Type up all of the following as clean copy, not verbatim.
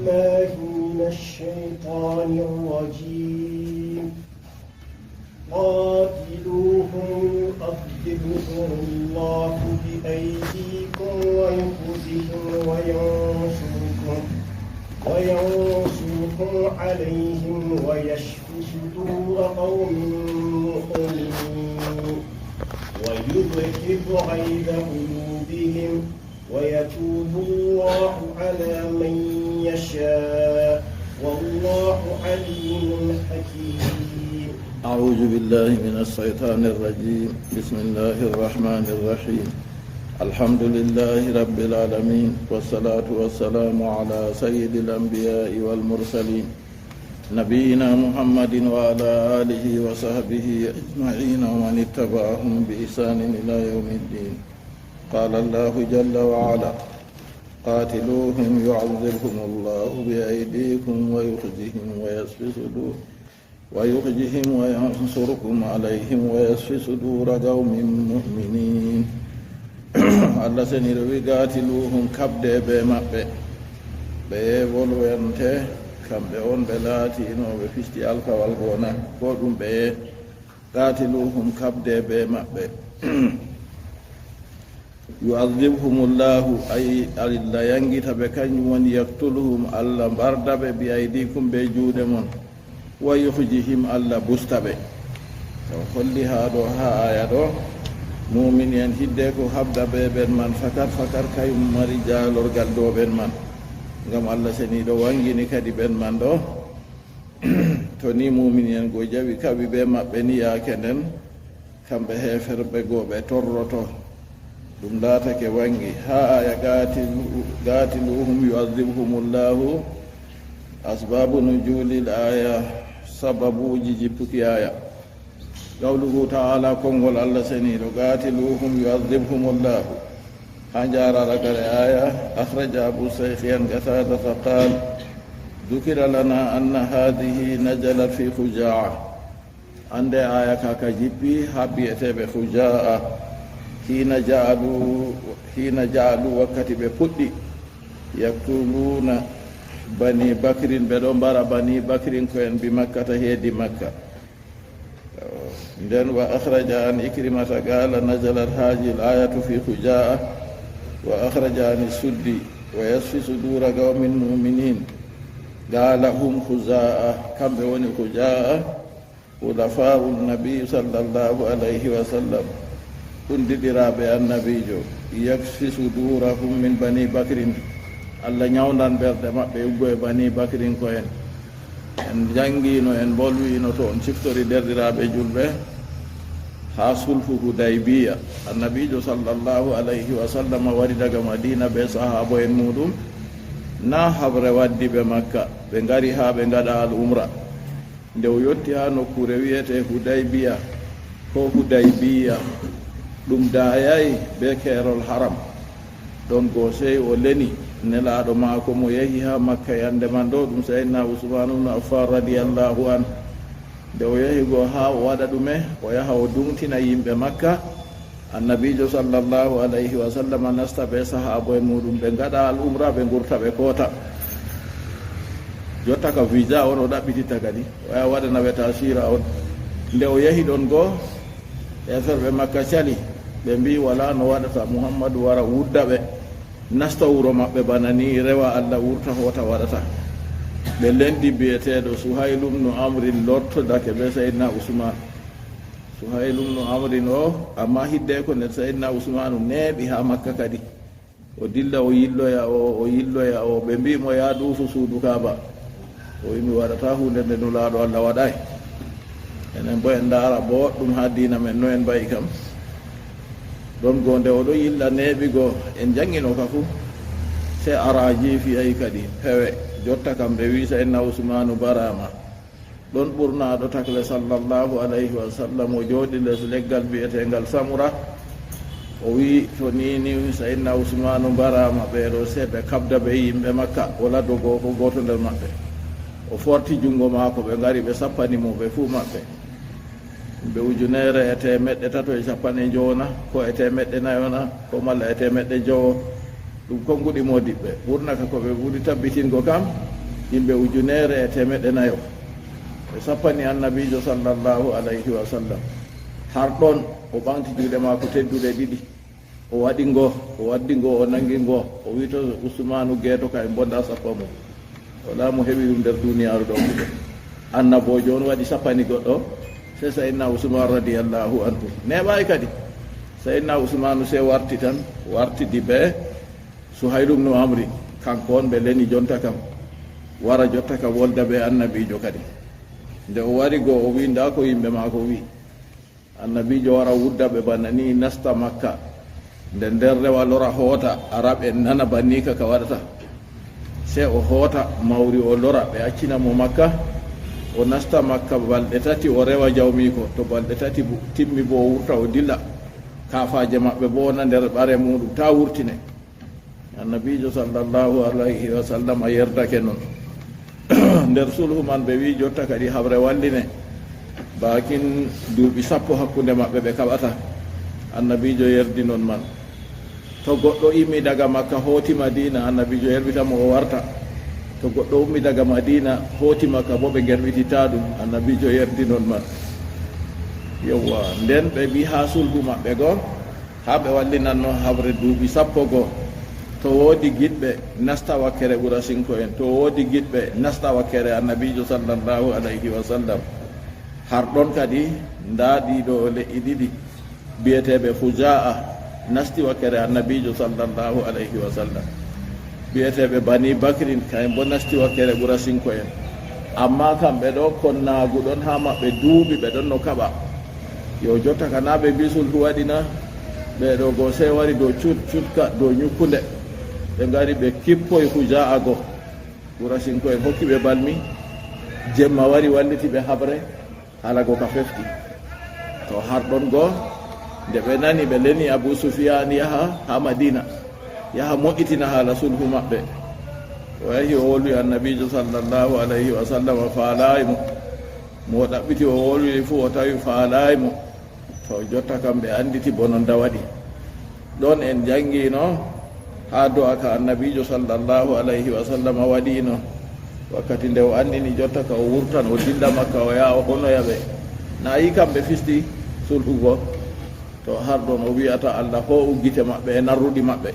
بالله من الشيطان الرجيم قاتلوهم يؤذبهم الله بأيديكم ويخزهم وينصركم عليهم ويشف صدور قوم مؤمنين ويذهب غيظ قلوبهم ويتوب الله على من يشاء والله عليم حكيم. أعوذ بالله من الشيطان الرجيم. بسم الله الرحمن الرحيم. الحمد لله رب العالمين والصلاة والسلام على سيد الأنبياء والمرسلين نبينا محمد وعلى آله وصحبه أجمعين ومن اتبعهم بإحسان إلى يوم الدين. قال الله جل وعلا قاتلوهم يعذبهم الله بأيديكم ويخزهم وينصركم عليهم ويشفي صدور قوم مؤمنين. Allah seni rewi gatiluhum kabde be mabbe be wolwente kambe on be laati no be fisti alkawal gona ko dum be gatiluhum kabde be mabbe yu'adhibhumullahu ay alla yangita be kanyum woni yaktuluhum alla bardabe bi aydikum be juude mon wa yukhjihim alla bustabe to holli ha do ha aya do mumin en hidde ko habda be ben man fakar kayum mari jalorgal do ben man ngam Allah seni do wangini kadi ben man do to ni mumin en go jawi kabi be mabbe ni ya kenen kambe heferbe go be torroto dum latake wangi ha aya gatiluhum yu'adhibuhumullahu asbabu nuzulil aya sababu jijippuki aya قوله تعالى كونغول الله سني قاتلوهم يعذبهم الله حجار لك الآية أخرج أبو سيخيان قتادة قال ذكر لنا أن هذه نزلت في خجاعة عند آية كاكجبي حبيت بخجاعة حين جعلوا وكتب فدي يقتلون بني بكر بدون بني بكر كوين بمكة هي مكة. Then wa akhraja an Ikrimata qala nazalat hadhihi al-ayatu fi Khuja'ah wa akhraja an Suddi wa yasfi sudura qaumin mu'minin qala hum Khuza'ah kambe woni Khuja'ah ulafa'un nabiy sallallahu alayhi wa sallam kundidirabe annabijo yakfi sudurahum min bani bakrin Allah nyawndan berde mabbe uggo e bani bakrin ko en jangino en bolwino to on ciftori derdirabe julbe ha sulhu Hudaybiya annabijo sallallahu alayhi wa sallam wari daga Madina be sahabo en mudum na habre waddi be Makka be ngari ha be ngada al umra nde o yotti ha nokkure wiyete Hudaybiya dum dayay be kerol haram don go sey o leni nelaɗo maako mo yahi ha Makka yande man ɗo ɗum sayyidina Usman ibn Affan radiyallahu an nde o yahi go ha o waɗa ɗume o yaha o dumtina yimɓe Makka annabijo sallallahu alayhi wa sallam nasta be sahabo en muɗum ɓe gaɗa al umra ɓe gurta ɓe koota jotta ka visa on o ɗaɓɓititta kadi o yaha waɗana ɓe tasira on nde o yahi ɗon goo eferɓe Makka cali ɓe mbi wala no waɗata Muhammadu wara wudda ɓe nasta wuro maɓɓe bana ni rewa Allah wurta hota waɗata ɓe lendi biyeteɗo Suhaylum no Amrin lottodake be Sayyidina Usman Suhaylum no Amrin o amma hidde ko nder Sayyidina Usmanu neeɓi ha Makka kadi o dilla o yilloya o ɓe mbimo ya ɗuufu suudu Kaaba o wimi waɗata hunde nde nulaɗo Allah waɗay enen bo en ndaara boɗɗum ha dina men no en mbayi kam ɗon go nde oɗo yilla neeɓi goo en jangino ka fu se araji fi ay kadi pewe jotta kam ɓe wi Sayyidina Usmanu barama ɗon ɓurnaɗo takle sallallahu alayhi wa sallam o jooɗi les leggal biyetengal samura o wi to nini Sayyidina Usmanu barama ɓeɗo se ɓe kabda ɓe yimɓe Makka o laddo goo ko goto nder maɓɓe o forti jungo maako ɓe ngari ɓe sappanimo ɓe fuu maɓɓe ɓe ujunere e temeɗɗe tato e capanɗe jowna ko e temeɗɗe nayona ko malla e temeɗɗe jowo ɗum konguɗi modiɓɓe ɓurnaka koɓe ɓuri tabbitingo kam yimɓe ujunere e temeɗe nayo ɓe sappani annabijo sallllahu alayhi wa sallam. har ɗon o ɓamti juuɗe maako tedduɗe ɗiɗi, o waɗi ngo, o waddi ngo, o nangi ngo, o wi to usmanu geeto ka e bonda sappa mum. wala mo heɓi ɗum nder duniyaaru ɗo ɓuɗo annabojo on waɗi sappani goɗɗo, se sayidna usman radiallahu anhu neɓayi kadi. sayidna usmanu se warti tan wartidi ɓe suhaylum no amri, kanko on ɓe leni jonta kam wara jotta ka wolda ɓe annabijo kadi. nde o wari go o wi nda ko yimɓe maako wi annabijo wara wudda ɓe banna ni nasta makka, nde nder rewa lora hoota araɓe nana banni ka waɗata. se o hoota mawri o lora ɓe accina mo makka, o nasta makka balɗe tati o rewa jawmi ko, to balɗe tati timmi bo o wurta o dilla, kafaje maɓɓe bo na nder ɓare muɗum ta wurtine. annabijo sallllahu alayhi wa sallam a yerdake noon. nder sulhu man ɓe wi jotta kadi habre walline bakin duuɓi 10 hakkunde maɓɓe ɓe kaɓata. annabijo yerdi noon man. to goɗɗo immi daga makka hooti madina, annabijo yerbitamo o warta. to goɗɗo ummi daga madina hooti makka bo ɓe gerɓitita ɗum, annabijo yerdi noon man. yewwa nden ɓe mbi ha sulhu maɓɓe goo ha ɓe wallinanno habre duuɓi 10 goo. to woodi giɗɓe nasta wakkere ɓurasinko en, to woodi giɗɓe nasta wakkere annabijo sallllahu alayhi wa sallam. har ɗon kadi nda ɗiɗo leƴƴi ɗiɗi biyeteɓe fujaa nasti wakkere annabijo sallllahu alayhi wa sallam. biyeteɓe bani bakrin kayen bo nasti wakkere ɓurasinko en, amma kamɓe ɗo konnaagu ɗon ha maɓɓe duuɓi ɓe ɗon no kaɓa. yo jotta kana ɓe bisulhu waɗina ɓeɗo go se wari dow cutka dow ñukkunde, ɓe ngari ɓe kippoye fujaa go ɓurasinko en hokki ɓe balmi, jemma wari walliti ɓe habre hala go ka fefti. to har ɗon goo nde ɓe nani ɓe leni abou soufiane yaha ha madina yaha moƴƴitina haala sulhu maɓɓe. o yahi o wolwi annabijo sallllahu alayhi wa sallam faalayimo, mo ɗaɓɓiti o wolwi fuu o tawi faalayimo. to jotta kam ɓe anditi bononda waɗi. ɗon en jangino ha do'a ka annabijo sallllahu alayhi wa sallam waɗino wakkati nde o andini jotta ka o wurtan o dilla makka o yaha o honoya ɓe. na yi kamɓe fisti sulhu go. to har ɗon o wiyata allah ho uggite maɓɓe e narruɗi maɓɓe,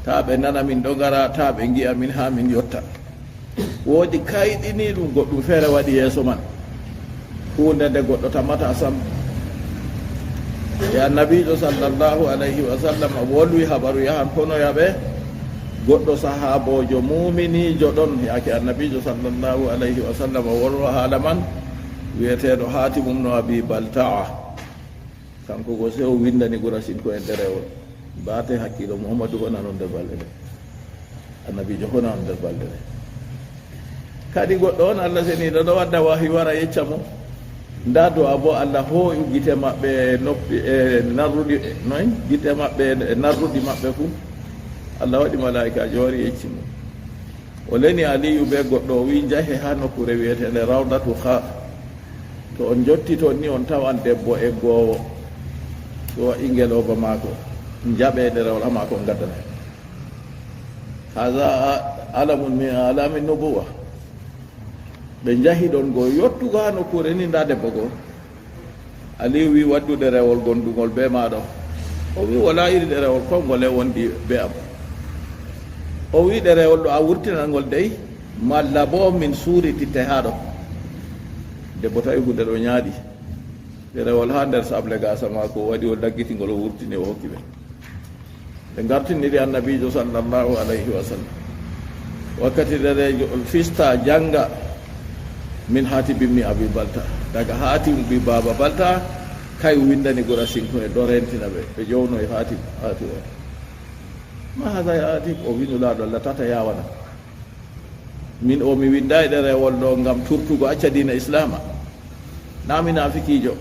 ta ɓe nana min ɗo gara, ta ɓe gi'a min ha min yotta. woodi kayɗini ɗum goɗɗum feere waɗi yeeso man, hunde nde goɗɗo tamata sam. e annabijo sallllahu alayhi wa sallam wolwi habaru yahan honoya ɓe. goɗɗo sahabojo muminijo ɗon yake annabijo sallllahu alayhi wa sallam wolwa haala man, wiyeteɗo hatimum no abi baltaa, kanko go se o windani ɓurasinko en ɗerewol. baate hakkilo mouhamadou hona noon nder balɗe ɗe, annabijo hona on nder balɗe ɗe. kadi goɗɗo on allah seniɗo ɗo wadda wahi wara yecca mo nda do abo allah ho gite maɓɓe noppi e narruɗi noy gite maɓɓe e narruɗi maɓɓe fuu. allah waɗi malaikaji wari yecci mo. o leni aliyu ɓe goɗɗo o wi jahe ha nokkure wiyeteɗe rawdatu ha, to on jotti toon ni on tawan debbo e goowo so ingeloba maako jaɓe ɗerewol ha maako gaddana. haha alamun min alami nubuwa. ɓe jahi ɗon goo yottugo ha nokkure ni nda debbo goo. aliyu wi waddu ɗerewol gondugol be maɗo. o wi wala iri ɗerewol kongole wondi be am. o wi ɗerewol ɗo a wurtinangol dey malla bo min suuri titte ha ɗo. debbo tawi hunde ɗo ñaaɗi, ɗerewol ha nder sable gasa mako waɗi o daggitingol o wurtini o hokki ɓe. ɓe gartiniri annabijo sallllahu alayhi wa sallam. wakkati ɗerejo fista janga min hatibimmi abi balta, daga hatim bi baba balta kay windani ɓurasinko e ɗo rentina ɓe. ɓe ƴowno e hatim o ma hada ya hatim, o winulaɗo allah tata yawana min o mi winda e ɗerewol ɗo ngam turtugo acca dina islama, na mi nafikijo.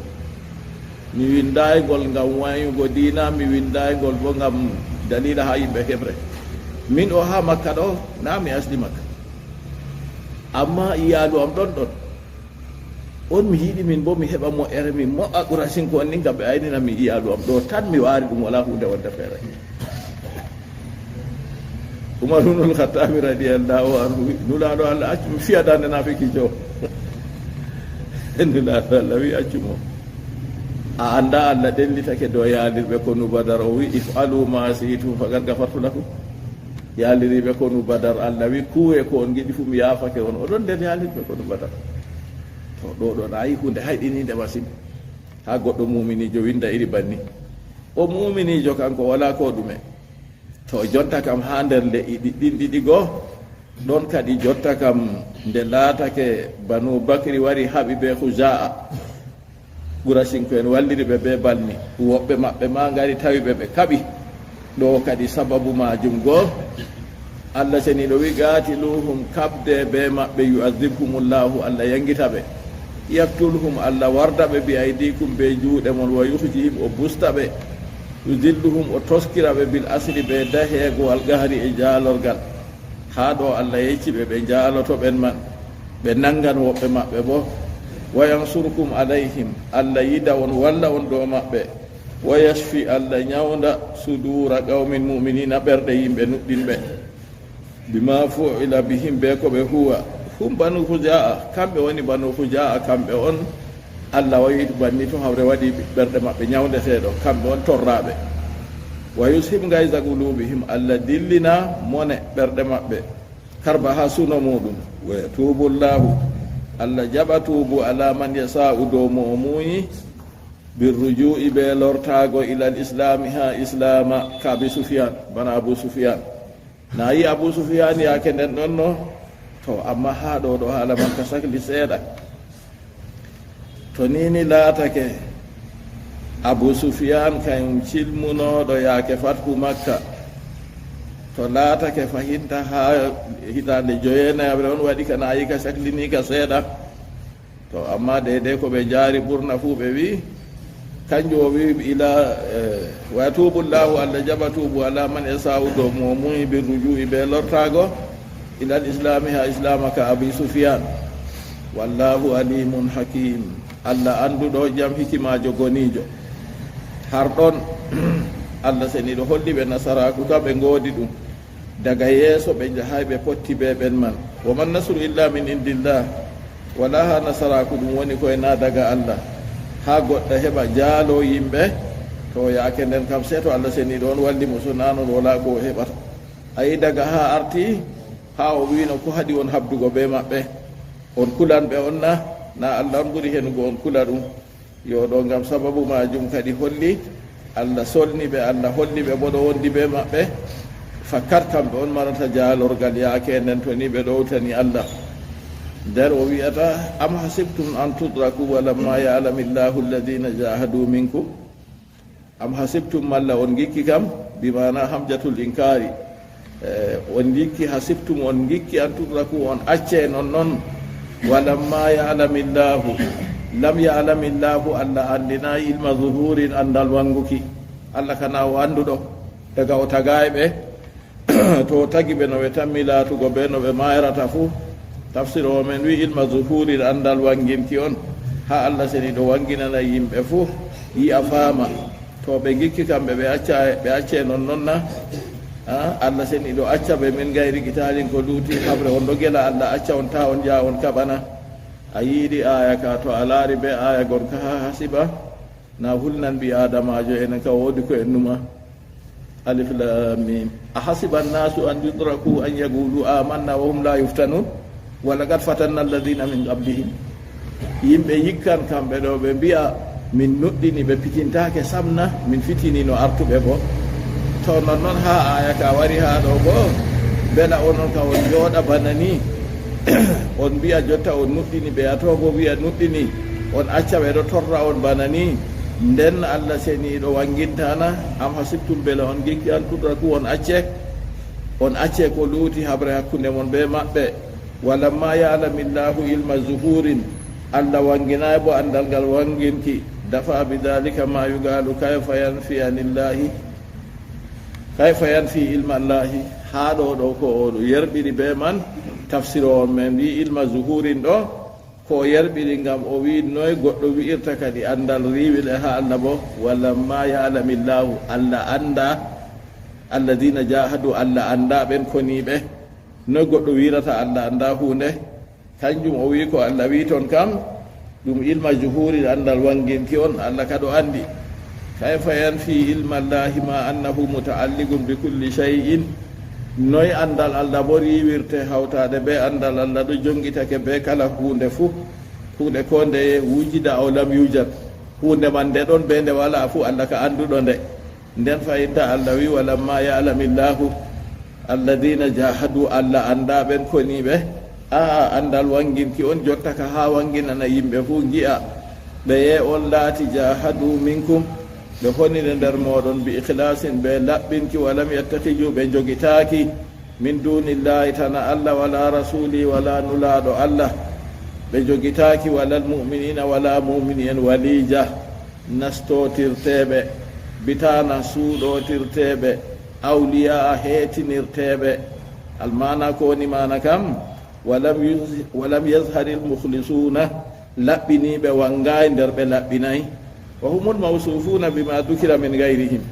mi windaygol ngam wayugo dina, mi windaygol bo ngam dalila ha yimɓe heɓre. min o ha makka ɗo na mi asli makka, amma iyalu am ɗon ɗon on mi yiɗi min bo mi heɓa moƴƴere mi moƴƴa ɓurasinko on ni ngam ɓe aynina mi iyalu am ɗo tan mi waari ɗum wala hunde wonde feere. Umar ibn al-Khattab radiyallahu anhu nulaɗo Allah accum fiyadande nafiki jo nulaɗo Allah wi accumo a anda Allah ɗellitake do yaalirɓe konu badar o wi ifalu ma situm faqad gafartu lakum yaaliriɓe konu badar Allah wi kuwe ko on giɗi fu mi yaafake on oɗon nder yaalirɓe konu badar to ɗo ɗon ayi hunde hayɗininde masine ha goɗɗo muminijo winda iri banni o muminijo kanko wala ko ɗume to jonta kam ha nder ɗin ɗiɗi goo ɗon kadi jotta kam nde laatake banu bakri wari haɓi ɓe huja'a ɓurasinko en walliri ɓe be balmi woɓɓe maɓɓe ma ngari tawi ɓe kaɓi ɗo kadi sababu majum goo Allah seni ɗo wi gatiluhum kabde be maɓɓe yu'adhibhumullahu Allah yangita ɓe yaktulhum Allah warda ɓe bi aydikum be juuɗe mon wa yuhjihim o busta ɓe yudilluhum o toskira ɓe bil asri ɓe daheego wal gahri e jaalorgal ha ɗo Allah yecci ɓe jaaloto ɓen man ɓe nangan woɓɓe maɓɓe bo wa yansurkum alayhim Allah yida on walla on ɗo maɓɓe wa yashfi Allah ñawda sudura qawmin muminina ɓerɗe yimɓe nuɗɗinɓe bima fu'ila bihim be ko ɓe huwa hum banu huja'a kamɓe woni banu huja'a kamɓe on Allah wayi banni to hawre waɗi ɓerɗe maɓɓe ñawdeteɗo kamɓe on torraɓe wa yushim gayza qulubihim Allah dillina mone ɓerɗe maɓɓe karba ha suno muɗum wa yatubullahu Allah jaɓa tuubu ala man yasa'u dow mo o muuyi birruju'i ɓe lortago ilal islami ha islama ka abi sufyan bana abou sufyan na yi abou sufyan yake nden ɗon no to amma ha ɗo haala man ka sahli seeɗa to nini laatake abou sufyan kañum cilmunoɗo yaake fathu makka to laatake fahinta ha hitande joyenayaɓre on waɗi kana yi ka sahlini ka seeɗa to amma deydey ko ɓe jaari ɓurna fuu ɓe wi kanjum o wi ila wa yatubullahu Allah jaɓa tuubu ala man yasa'u dow mo muyi bir ruju'i ɓe lortago ilal islami ha islama ka abi sufyan wallahu alimun hakim Allah anduɗo jam hikimajo gonijo har ɗon Allah seniɗo holli ɓe nasaraku ka ɓe ngoodi ɗum daga yeeso ɓe jahay ɓe potti ɓe ɓen man wa man nasru illa min indillah wala ha nasaraku ɗum woni koye na daga Allah ha goɗɗo heɓa jaalo yimɓe to yaake nden kam seeto Allah seniɗo on walli mo so nanon wala ko heɓata ayi daga ha arti ha o wino ko haɗi on habdugo be maɓɓe on kulanɓe on na Allah on ɓuri henugo on kula ɗum yo ɗo ngam sababu majum kadi holli Allah solni ɓe Allah holli ɓe boɗo wondi be maɓɓe fakkat kamɓe on marata jaalorgal yaake nden to ni ɓe ɗowtani Allah nder o wiyata am hasibtum an tudraku walamma ya'lamillahu alladhina jahadu minkum am hasibtum malla on gikki kam bimana hamjatul inkari on gikki hasibtum on gikki an tudraku on acce non walamma ya'lamillahu lam ya'lamillahu Allah andina ilma zuhurin andal wanguki Allah kana o anduɗo daga o tagayɓe to tagi ɓe no ɓe tammi laatugo ɓe no ɓe mayrata fuu tafsir o men wi ilma zuhurin andal wanginki on ha Allah seni ɗo wanginana yimɓe fuu yi a faama to ɓe gikki kamɓe ɓe acce non Allah seni ɗo acca ɓe min gayri gitalin ko luuti habre on ɗo gela Allah acca on ta on jaa on kaɓana a yiiɗi aya ka to a laari be aya gon ka ha hasiba na hulnan mbi adamajo enen ka woodi ko en numa alif lam mim a hasiba annasu an yudraku an yaqulu amanna wa hum la yuftanun wa laqad fatanna alladhina min qablihim yimɓe yikkan kamɓe ɗo ɓe mbiya min nuɗɗini ɓe pitintake samna min fitini no artuɓe bo to noon ha aya ka wari ha ɗo bo bela onon ka on jooɗa bana ni on mbiya jotta on nuɗɗini ɓe atobo wiya nuɗɗini on acca ɓe ɗo torra on bana ni nden Allah seniɗo wangintana am hasibtum bela on gikki an tudraku on acce ko luuti habre hakkunde mon ɓe maɓɓe walamma ya'lamillahu ilma zuhurin Allah wanginayi bo andal ngal wanginki dafa bidhalika ma yugalu kayfa yanfi ilma allahi ha ɗo ko oɗo yerɓiri be man tafsir o men wi ilma zuhurin ɗo ko yerɓiri ngam o wi noy goɗɗo wi'irta kadi andal riwiɗe ha Allah bo walamma ya'lamillahu Allah anda alladina jahadu allah andaɓen koniɓe no goɗɗo wirata allah anda hunde kanjum o wi ko allah wi toon kam ɗum ilma juhuri andal wanginki on allah kado andi kayfa yanfi ilma llahi ma annahu mutaalliqun bi kulli shay'in noy andal allah bo riwirte hawtade be andal allah ɗo jongitake be kala hunde fuu hunde ko nde wujida o lam yujat hunde man nde ɗon be nde wala fuu allah ka anduɗo nde nden fayinta allah wi walamma ya'lamillahu alladina jahadu allah andaɓen koniɓe andal wanginki on jotta ka ha wanginana yimɓe fuu gi'a ɓe ye on laati jahadu minkum ɓe honide nder moɗon bi ikhlasin ɓe laɓɓinki walam yattakiju ɓe jogitaki min dunillahi tana allah wala rasuli wala nulaɗo allah ɓe jogitaki walal muminina wala mumini en walija nastotirteɓe bitana suuɗotirteɓe awliya heetinirteɓe almana ko woni mana kam walam yashari lmukhlisuna laɓɓiniɓe wangayi nder ɓe laɓɓinayi wa humul mawsufuna bima dukira min gayrihim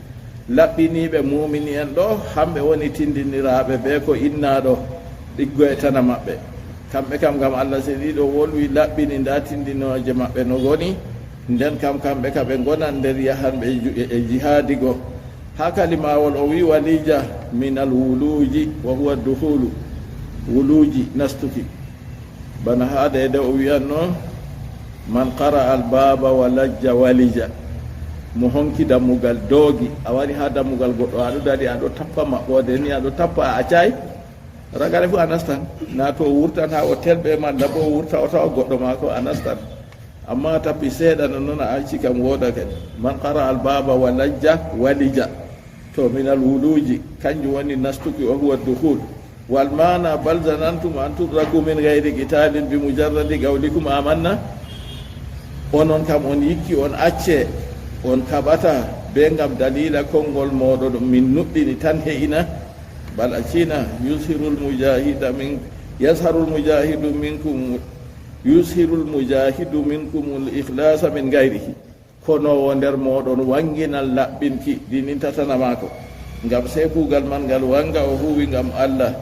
laɓɓiniɓe mumini en ɗo hamɓe woni tindiniraɓe be ko innaɗo ɗiggoye tana maɓɓe kamɓe kam gam allah seeɗiɗo wolwi laɓɓini nda tindinoje maɓɓe no goni nden kam kamɓe ka ɓe gonan nder yahanɓe e jihadi go ha kalimawol o wi walija min al wuluji wa huwa duhulu wuluji nastuki bana haade de o wiyanno man qara al baba wa lajja walija mo honki dammugal doogi a wari ha dammugal goɗɗo aɗo daɗi aɗo tappa maɓɓode ni aɗo tappa a accay ragare fu a nastan na to wurtan ha o telɓe malla bo wurta o tawa goɗɗo ma ko a nastan amma tappi seeɗa no noon a acci kam wooda kadi man qara al baba wa lajja walija to min al wuluji kanjum woni nastuki o huwa duhul wal mana bal zanantum an tudraku min gayri qitalin bi mujarradi qawlikum amanna onon kam on yikki on acce on kaɓata be ngam dalila konngol moɗon min nuɗɗini tan heina bal accina yushiru lmujahidu minkum l ihlasa min gayrihi kono o nder moɗon wanginal laɓɓinki dinin tatana mako ngam sey kugal man ngal wanga o huwi ngam allah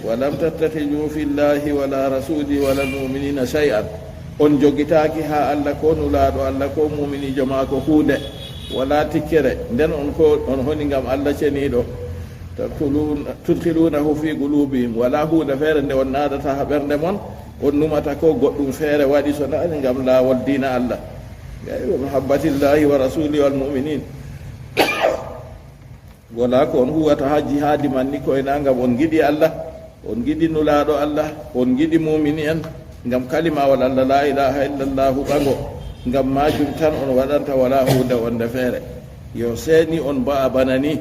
walam tattakiju fillahi wala rasuli wala lmuminina shay'an on jogitaki ha allah ko nulaɗo allah ko muminijo mako hunde wala tikkere nden on ko on honi ngam allah ceniɗo tudkhilunahu fi qulubihim wala hunde feere nde on naadata ha ɓernde mon on numata ko goɗɗum feere waɗi so nani ngam lawol dina allah wa mahabbatillahi wa rasuli wal muminin wala ko on huwata ha jihadi man ni koyna ngam on giɗi allah on giɗi nulaɗo allah on giɗi mumini en ngam kalimawol allah la ilaha illallahu ɓago ngam majum tan on waɗanta wala hunde wonde feere yo seeni on ba a bana ni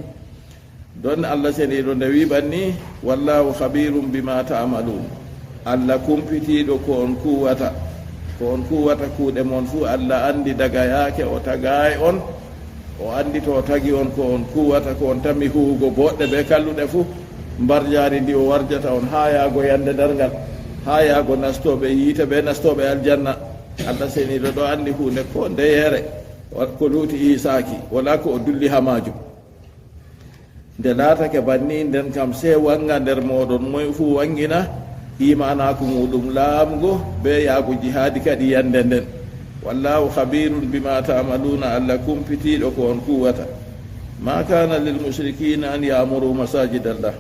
don allah seniɗo nde wiɓanni wallahu khabirum bima ta'malun allah kumpitiɗo ko on kuwata kuuɗe mon fuu allah andi daga yaake o tagay on o andi to tagi on ko on kuwata ko on tammi huwugo boɗɗe ɓe kalluɗe fuu mbarjari ndi o warjata on ha yaago yande dargal ha yaago nastoɓe yiite ɓe nastoɓe aljanna allah seniɗo ɗo andi hunde ko ndeyere ko luuti isaki wala ko o dulli ha majum nde laatake banni nden kam se wanga nder moɗon moye fuu wangina imanaku muɗum laamgo be yaago jihadi kadi yande nden wallahu khabirun bima ta'maluna allah kumpitiɗo ko on kuwata ma kana lil mushrikina an ya'muru masajid allah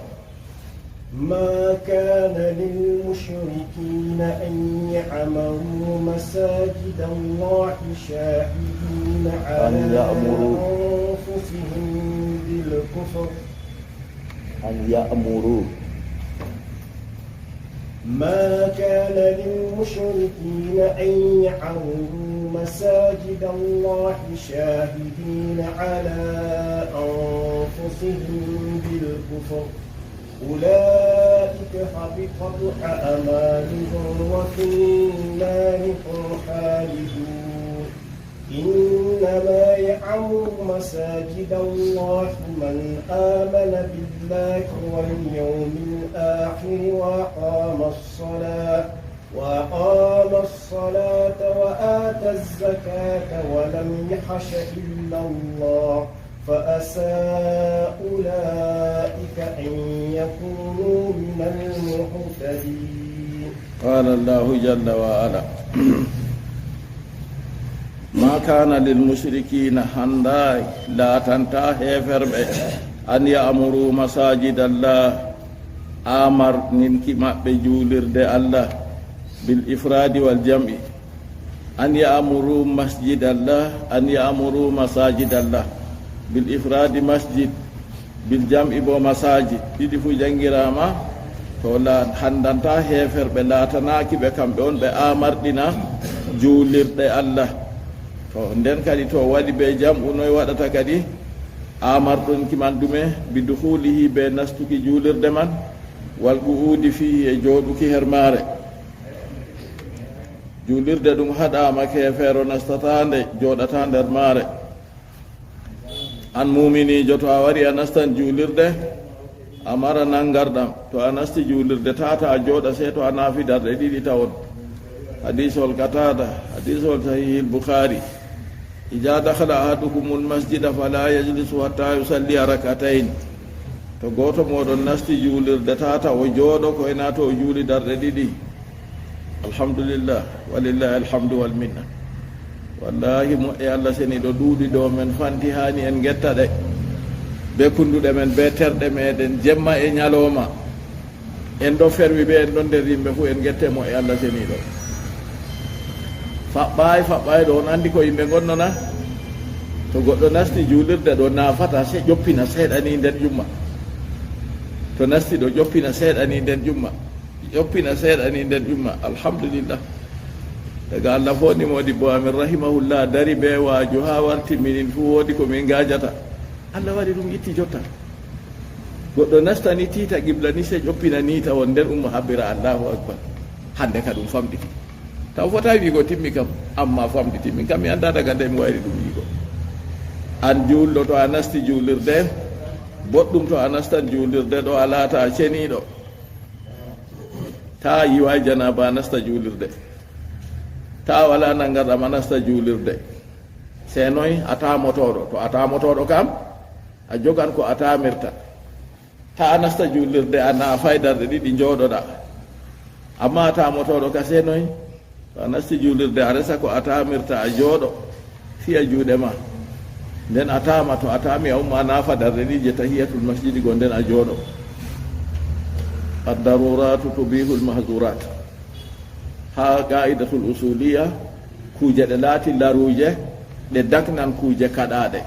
ما كان للمشركين أن يعمروا مساجد الله شاهدين على أنفسهم بالكفر ما كان للمشركين أن يعمروا مساجد الله شاهدين على أنفسهم بالكفر أولئك حبطت أعمالهم وفي النار هم خالدون إنما يعمر مساجد الله من آمن بالله واليوم الآخر وأقام الصلاة وآتى الزكاة ولم يخش إلا الله فأسى أولئك أن يكونوا من المهتدين. قال الله جل وعلا ما كان للمشركين حنداي لا تنتهي فرب أن يأمروا مساجد الله أمر ننكي ما بجولر دي الله بالإفراد والجمع أن يأمروا مسجد الله أن يأمروا مساجد الله بالإفراد مسجد بالجمع بمساجد يدفو جنجراما فلا حندنتا هفر بلا تناكي بكم بون بآمر دينا جولر دي الله nden kadi to wadi be jam'u noy wadata kadi amardon kiman dume bidukhulihi be nastuki julirde man wal qu'udi fi e joduki hermare julirde dum hada make fero nastatande jodata der mare an mumini joto a wari anastan julirde amara nangardam to anasti julirde tata joda se to anafi darde didi tawon hadithul qatada hadithul sahih al-bukhari إذا دخل أحدكم المسجد فلا يجلس حتى يصلي ركعتين to goto moɗon nasti juulirde tata o jooɗo ko enato o juuli darɗe ɗiɗi alhamdulillah walillahi alhamdu wal minna wallahi moƴƴe allah seni ɗo ɗuuɗi ɗo men fanti hani en getta ɗe be kunduɗe men be terɗe meɗen jemma e ñalowma en ɗo ferwi ɓe en ɗon nder yimɓe fof en gette moƴƴe allah seni ɗo faɓɓay ɗo on andi ko yimɓe gonnona to goɗɗo nasti juulirde ɗo nafata se ƴoppina seeɗani nden jumma to nasti ɗo ƴoppina seeɗani nden jumma ƴoppina seeɗani nden jumma alhamdulillah daga allah foni modi bo amin rahimahullah dari be waaju ha warti minin fu woodi ko min gajata allah waɗi ɗum itti jotta goɗɗo nastani tiita qibla ni se ƴoppina ni tawon nden umma habbira allahu akbar hande ka ɗum famɗiti taw fota wiigo timmi kam amma famɗiti min kam mi anda daga nde mi wayri ɗum wiigo an juulɗo to a nasti juulirde boɗɗum to a nastan juulirde ɗo a laata ceniiɗo ta yiwa janaba a nasta juulirde ta wala nangarɗam a nasta juulirde se noy a tamotoɗo to a tamotoɗo kam a jogan ko a tamirta ta a nasta juulirde a naafay darɗe ɗiɗi jooɗoɗa amma a tamotoɗo ka se noy to a nasti juulirde a resa ko a tamirta a jooɗo fiya juuɗe ma nden a tama to a tami a umma naafa darde ɗi je tahiyatul masjidi go nden a jooɗo addaruratu tubihu lmahdurat ha qaidatul usuliya kuuje ɗe laati laruje ɗe daknan kuuje kaɗaɗe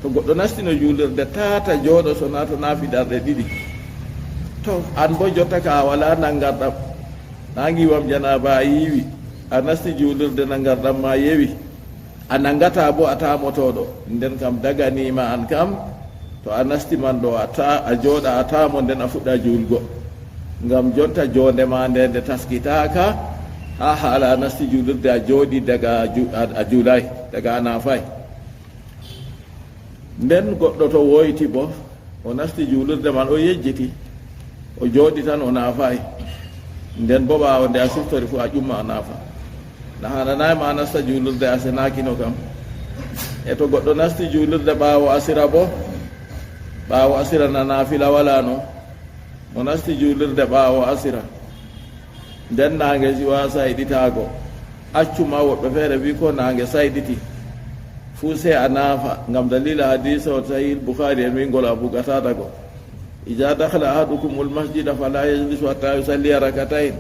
to goɗɗo nastino juulirde tata jooɗo sona to naafi darde ɗiɗi to an bo jotta ka a wala nangarɗam nangiwam janaba a yiiwi a nasti juulirde nangarɗam ma yewi a nangata bo a tamotoɗo nden kam daganima an kam to a nasti man ɗo a jooɗa a tamo nden a fuɗɗa juulgo ngam jonta jonde ma nde nde taskitaka ha haala a nasti juulirde a jooɗi daga a juulay daga a naafay nden goɗɗo to woyti bo o nasti juulirde man o yejjiti o jooɗi tan o naafay nden bo ɓawo nde a siftori fu a ƴumma a naafa na hananayma a nasta juulirde a senakino kam e to goɗɗo nasti juulirde ɓawo asira bo ɓawo asira na naafila wala no mo nasti juulirde ɓawo asira nden nange siwa sayɗitago accuma woɓɓe feere wi ko nange sayɗiti fuu se a naafa ngam dalila hadisa o sahih bukhari en wingol a bugatata go ija dakhala ahadukum lmasjida fala yajlisu hatta yusalliya rakatayn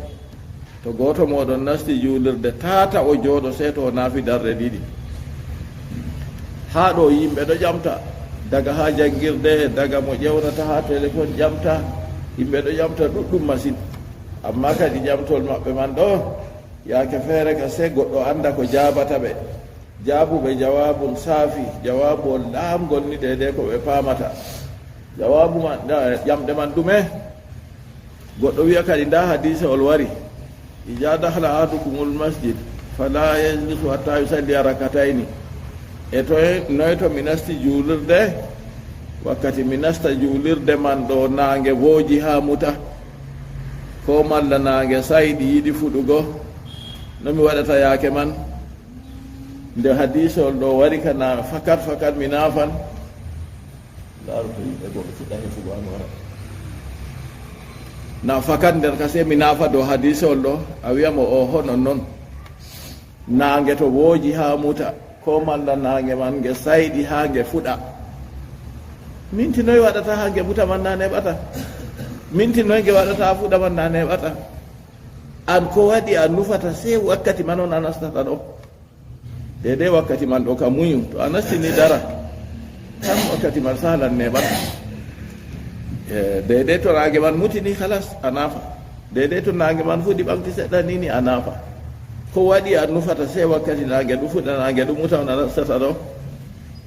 to goto moɗon nasti juulirde tata o jooɗo seeto o naafi darde ɗiɗi ha ɗo yimɓe ɗo ƴamta daga ha janngirde daga mo ƴewnata ha téléphone ƴamta yimɓe ɗo ƴamta ɗuɗɗum machine amma kadi ƴamtol maɓɓe man ɗo yaake feere ka se goɗɗo anda ko jaabata ɓe jaabuɓe jawabum saafi jawabol laamgol ni ɗeɗe ko ɓe paamata jawabu man ƴamɗe man ɗume goɗɗo wiya kadi nda hadise ol wari ija dahla ahadukumul masjid fala yajlisu hatta yusalliya rakatayni e to noy to mi nasti juulirde wakkati mi nasta juulirde man ɗo naange wooji ha muta ko malla naange sayɗi yiɗi fuɗugo no mi waɗata yaake man nde hadisol ɗo wari kana fakat mi naafan laaru to yimɓe goɓe fuɗɗa hefugo an wara nafa kan nder kase mi nafa dow hadise ol ɗo a wiyamo o honon noon naange to wooji ha muta ko malla naange man nge sayɗi ha nge fuɗa minti noyi waɗata ha nge muta man na neɓata minti noyi nge waɗata fuɗa man na neɓata an ko waɗi a nufata se wakkati man on a nastata ɗo dede wakkati man ɗo ka muñu to a nastini dara tan wakkati man sahlan neɓata dede to naange man mutini halas a nafa dede to naange man fuɗi ɓamti seɗɗa nini a nafa ko waɗi a nufata se wakkati naange ɗum fuɗa naange ɗum muta on a nastata ɗo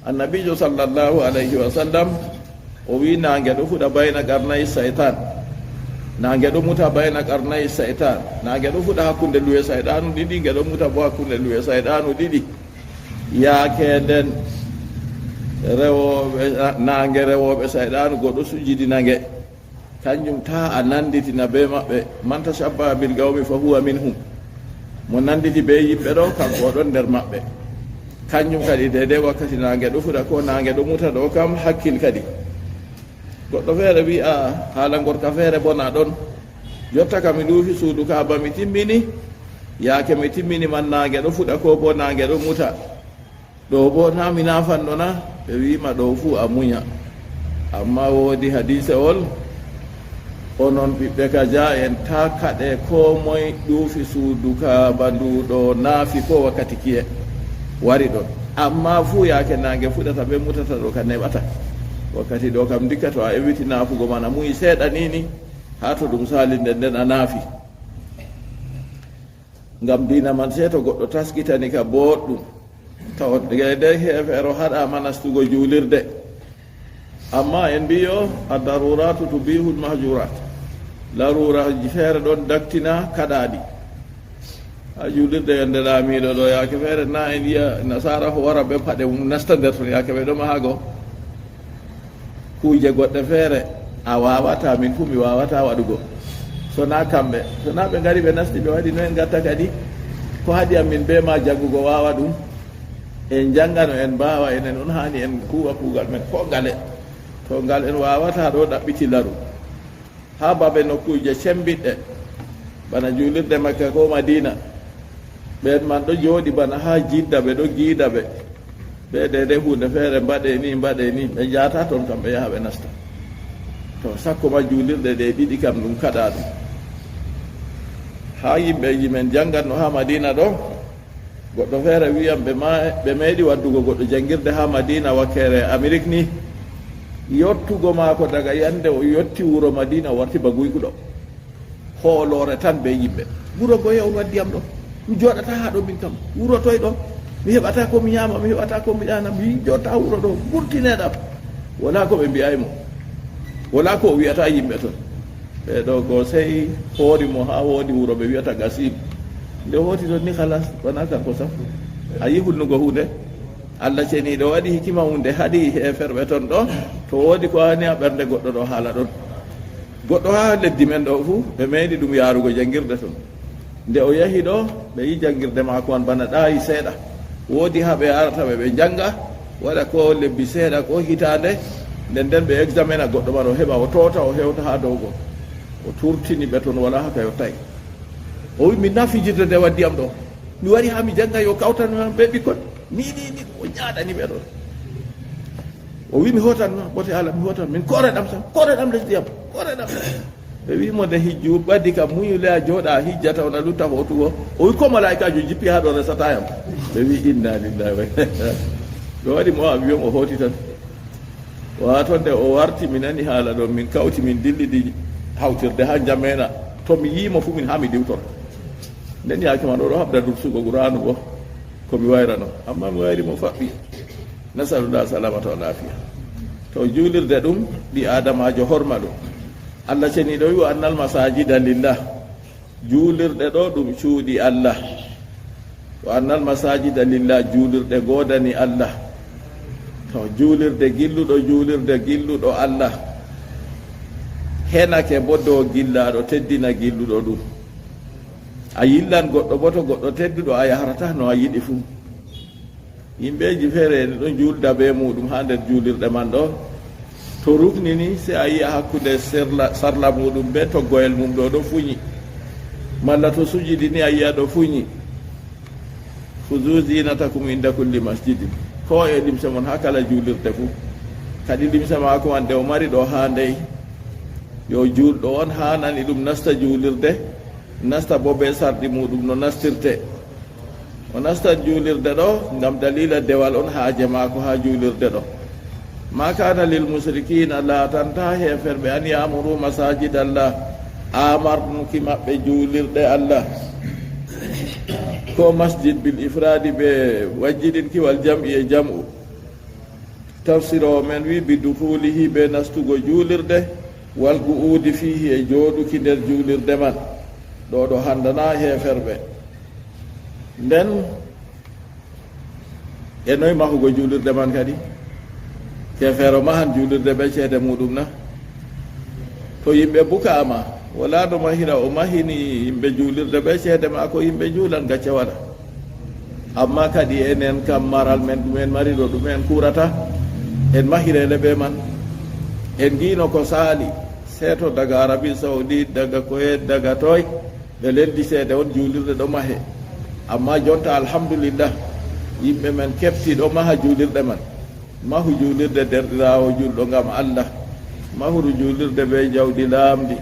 annabijo sallllahu alayhi wa sallam o wi naange ɗo fuɗa bayna qarnayi saytan naange ɗo muta bayna qarnayi saytan naange ɗo fuɗa hakkunde luwe sayɗanu ɗiɗi nge ɗo muta bo hakkunde luwe sayɗanu ɗiɗi yaake nden rewoɓe naange rewoɓe sayɗanu goɗɗo sujidina nge kanjum ta a nanditina be maɓɓe man tashabbaha bil qawmi fa huwa minhum mo nanditi be yimɓe ɗo kanko oɗon nder maɓɓe kanjum kadi dede wakkati naange ɗo fuɗa ko naange ɗo muta ɗo kam hakkil kadi goɗɗo feere wi a haala gorka feere bona ɗon jotta ka mi ɗuufi suudu ka ba mi timmini yaake mi timmini man naange ɗo fuɗa ko bo naange ɗo muta ɗo bo na mi nafanɗo na ɓe wima ɗo fuu a muña amma woodi hadise ol onon ɓiɓɓe ka ja en ta kaɗe ko moye ɗuufi suudu ka ba nduɗo naafi ko wakkati kiye wari ɗon amma fuu yaake naange fuɗata ɓe mutata ɗo ka neɓata wakkati ɗo kam dikka to a ewiti naafugo man a muyi seeɗa nini ha to ɗum sali nden a naafi ngam dina man se to goɗɗo taskitani ka boɗɗum taw de hefeero haɗama nastugo juulirde amma en mbiyo a daruratu tubihul mahjurat laruraji feere ɗon daktina kaɗaɗi a juulirde yonde laamiɗo ɗo yaake feere na en yiya nasara ho wara ɓe paɗe mum nasta nder ton yaake ɓe ɗoma hago kuuje goɗɗe feere a wawata min fu mi wawata waɗugo sona kamɓe sona ɓe ngari ɓe nasti ɓe waɗi no en gatta kadi ko haɗi am min be ma jaggugo wawa ɗum en janggano en mbawa enen on hani en kuwa kuugal men ko ngale to ngal en wawata ɗo ɗaɓɓiti laru ha babe nokkuje cembiɗɗe bana julirde makka ko madina ɓen man ɗo jooɗi bana ha jidda ɓe ɗo giida ɓe ɓe dede hunde feere mbaɗe ni ɓe jata toon kam ɓe yaha ɓe nasta to sakkoma julirɗe ɗe ɗiɗi kam ɗum kaɗa ɗum ha yimɓeji men jangatno ha madina ɗo goɗɗo feere wiyam ɓe meeɗi waddugo goɗɗo jangirde ha madina wakkere amérique ni yottugo maako daga yande o yotti wuro madina o warti ba guykuɗo hoolore tan be yimɓe wuro goye on waddiyam ɗo mi jooɗata ha ɗo min kam wuro toye ɗo mi heɓata ko mi ñaama mi heɓata ko mi ɗana mi jotta wuro ɗo ɓurtineɗam wala ko ɓe mbiyaymo wala ko o wiyata yimɓe toon ɓeɗo ko sey hoorimo ha woodi wuro ɓe wiyata gasib nde hooti toon ni halas wona kanko saf a yi hulnugo hunde allah ceniɗo waɗi hikima hunde haɗi heferɓe toon ɗo to woodi ko hani a ɓernde goɗɗo ɗo haala ɗon goɗɗo ha leddi men ɗo fuu ɓe meeɗi ɗum yaarugo jangirde toon nde o yahi ɗo ɓe yi jangirde maako an bana ɗaayi seeɗa woodi ha ɓe yarata ɓe janga waɗa ko lebbi seeɗa ko hitande nden ɓe examena goɗɗo man o heɓa o toota o hewta ha dow go o turtini ɓe toon wala haka yottayi o wi min na fijirde nde waddiyam ɗo mi wari ha mi janga yo kawtanma ɓe ɓikkon ni o ñaaɗani ɓe ɗon o wi mi hotanma ɓote ala mi hotan min koreɗam sam koreɗam lesdiyam koreɗam ɓe wimo nde hijju ɓaddi kam muñule a jooɗa hijjata ona lutta hotugo o wi ko malaikajo jippi ha ɗo resatayam ɓe wi inna lillahi wa ɓe waɗi mo a wiyom o hooti tan wato nde o warti mi nani haala ɗon min kawti min dilliɗi hawtirde ha jamena to mi yimo fu min ha mi diwtor nden yaake man oɗo habda dursugo qur'anu bo komi wayrano amma mi wayri mo faɓɓi nasalullah salamata wa lafiya to juulirde ɗum ɗi adamajo horma ɗum allah ceniɗo wi wa annal masajida lillah juulirɗe ɗo ɗum cuuɗi allah wa annal masajida lillah juulirɗe godani allah to juulirde gilluɗo allah henake bo dow gillaɗo teddina gilluɗo ɗum a yillan goɗɗo bo to goɗɗo tedduɗo a yahrata no a yiɗi fuu yimɓeji feere ene ɗon juulda be muɗum ha nder juulirɗe man ɗo to rukni ni se a yiya hakkude sarla muɗum be toggoyel mum ɗo fuñi malla to sujudi ni a yiya ɗo fuñi fuzu zinatakum inda kulli masjidin ko e limse mon ha kala juulirde fuu kadi limse maako man nde o mari ɗo ha ndey yo juulɗo on hanani ɗum nasta juulirde nasta bo be sarɗi muɗum no nastirte o nasta juulirde ɗo ngam dalila dewal on haaje maako ha juulirde ɗo ma kana lil musrikina latanta heferɓe an yamuru masajid allah amarnuki maɓɓe juulirɗe allah ko masjid bil ifradi ɓe wajjidinki wal jam'i e jam'u tafsir o men wi bi duhulihi ɓe nastugo juulirde wal gu'udi fihi e jooɗuki nder juulirde man ɗo handana heferɓe nden e noy mahugo juulirde man kadi kefeero mahan juulirde ɓe ceede muɗum na to yimɓe bukama wala ɗo mahira o mahini yimɓe juulirde ɓe ceede ma ko yimɓe juulan gacce waɗa amma kadi enen kam maral men ɗumen mari ɗo ɗumen kurata en mahirele ɓe man en gino ko saali seeto daga Arabie Saoudite daga Kuwait daga toy ɓe leddi seede on juulirde ɗo mahe amma jonta alhamdulillah yimɓe men kefti ɗo maha juulirɗe man mahu juulirde derɗirawo julɗo ngam Allah mahuru juulirde ɓe jawdi laamdi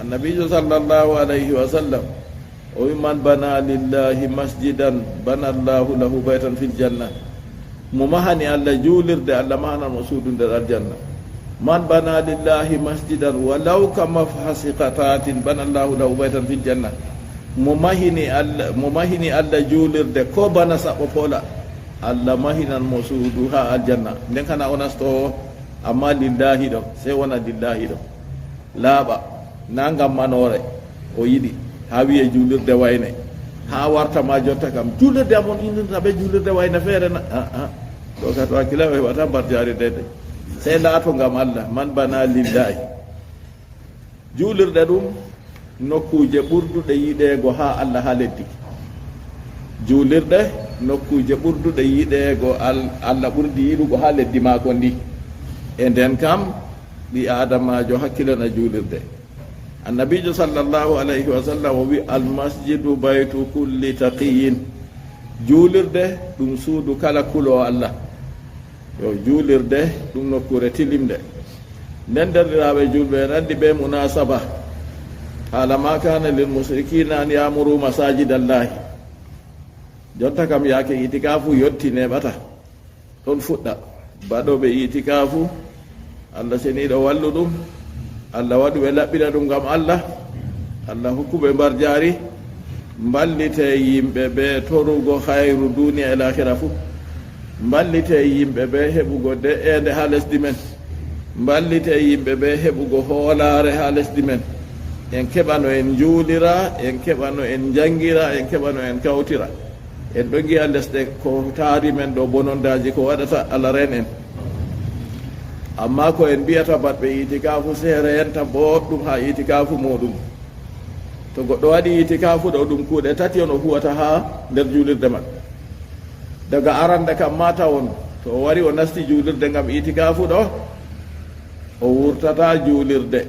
annabijo sallallahu alayhi wa sallam o wi man bana lillahi masjidan bana allahu lahu baytan fil janna mo mahani Allah juulirde Allah mahanan mo suudu nder aljanna man bana lillahi masjidan walaw ka mafhasiqatatin bana allahu lahu baytan fil janna mo mahini Allah juulirde ko bana saɓɓo poola Allah mahinan mo suudu ha aljanna nden kana o nasto amma lillahi ɗo sey wona lillahi ɗo laaɓa na ngam manore o yiɗi ha wiye juulirde wayne ha wartama jotta kam juulirde amon innirta ɓe juulirde wayne feere na ɗo ka to hakkille o heɓata mbar jaridede sey laato ngam Allah man bana lillahi juulirde ɗum nokkuje ɓurduɗe yiɗeego ha Allah ha leddi juulirde nokkuje ɓurduɗe yiɗeego Allah ɓurdi yiɗugo ha leddi maako ndi e nden kam ɗi adamajo hakkilana juulirde annabijo sallallahu alayhi wa sallam o wi almasjidu baytu kulli taqiyin juulirde ɗum suudu kala kulo Allah yo juulirde ɗum nokkure tilimde nden derɗiraɓe julɓe en andi ɓe munasaba haala ma kana lil musrikina an yamuru masajid allahi jonta kam yaake itikafu yotti neɓata ɗon fuɗɗa baɗoɓe itikafu Allah seniɗo wallu ɗum Allah waɗu ɓe laɓɓina ɗum ngam Allah hokkuɓe mbar jaari mballite yimɓe ɓe torugo hayru duniya e lahira fu mballite yimɓe ɓe heɓugo de'ende ha lesdi men mballite yimɓe ɓe heɓugo hoolare ha lesdi men en keɓano en juulira en keɓano en jangira en keɓano en kawtira en ɗo giya lesɗe ko taari men ɗo bonondaji ko waɗata Allah ren en amma ko en mbiyata batɓe itikafu seere en tan boɗɗum ha itikafu muɗum to goɗɗo waɗi itikafu ɗo ɗum kuuɗe tati on o huwata ha nder juulirde man daga arande kam mata won to o wari o nasti juulirde ngam itikafu ɗo o wurtata juulirde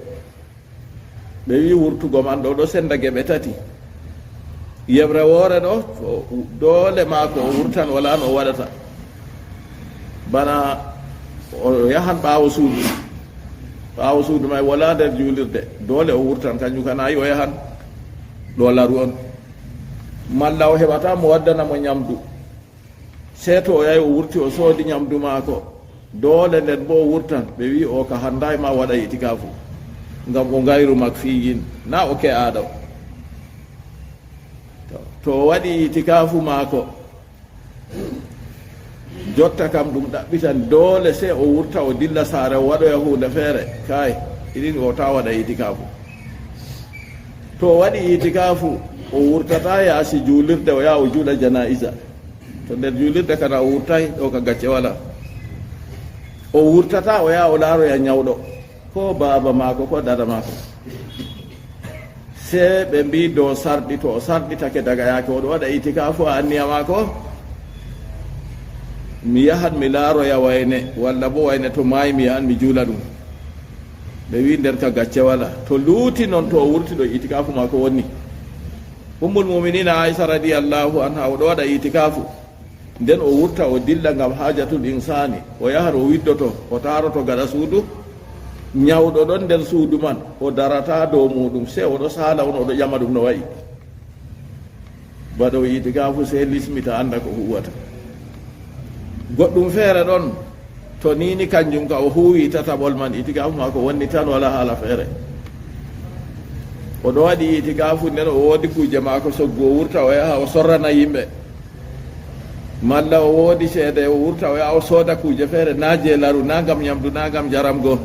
ɓe wi wurtugo man ɗo senda geɓe tati yeɓre woore ɗo doole maako o wurtan wala no o waɗata bana o yahan ɓaawo suudu may wala nder juulirde doole o wurtan kañum kanayi o yahan ɗo laru on malla o heɓata mo waddanamo ñamdu seeto o yahi o wurti o soodi ñamdu maako doole nden bo o wurtan ɓe wi o ka hannda ma waɗa itikafu ngam o ngayru mak fiyin na o ke aɗo to o waɗi itikafu maako jotta kam ɗum ɗaɓɓitan doole se o wurta o dilla saare o waɗoya hunde feere kay iɗin o ta waɗa itikafu to o waɗi itikafu o wurtata yaasi juulirde o yaha o juuɗa janaisa to nder juulirde kana o wurtay ɗo ka gacce wala o wurtata o yaha o laaroya ñawɗo ko baaba maako ko dada maako se ɓe mbi dow sarɗi to o sarɗitake daga yaake oɗo waɗa itikafu a anniya maako mi yahan mi laaroya wayne walla bo wayne to maayi mi yahan mi juula ɗum ɓe wi nder ka gacce wala to luuti noon to o wurti ɗo itikafu mako wonni. ummul muminina aisha radiallahu anha oɗo waɗa itikafu nden o wurta o dilla ngam hajatul insani o yahata o widdoto o taroto gaɗa suudu ñawɗo ɗon nder suudu man o darata dow muɗum se oɗo sala on oɗo ƴama ɗum no wayi baɗo itikafu se lismita anda ko huwata. goɗɗum feere ɗon to nini kanjum ka o huwi tataɓol man itikafu mako wonni tan wala haala feere. oɗo waɗi itikafu nden o woodi kuje mako soggu o wurta o yaha o sorrana yimɓe malla o woodi ceede o wurta o yaha o sooda kuje feere na je laru na gam ñamdu na gam jaramgo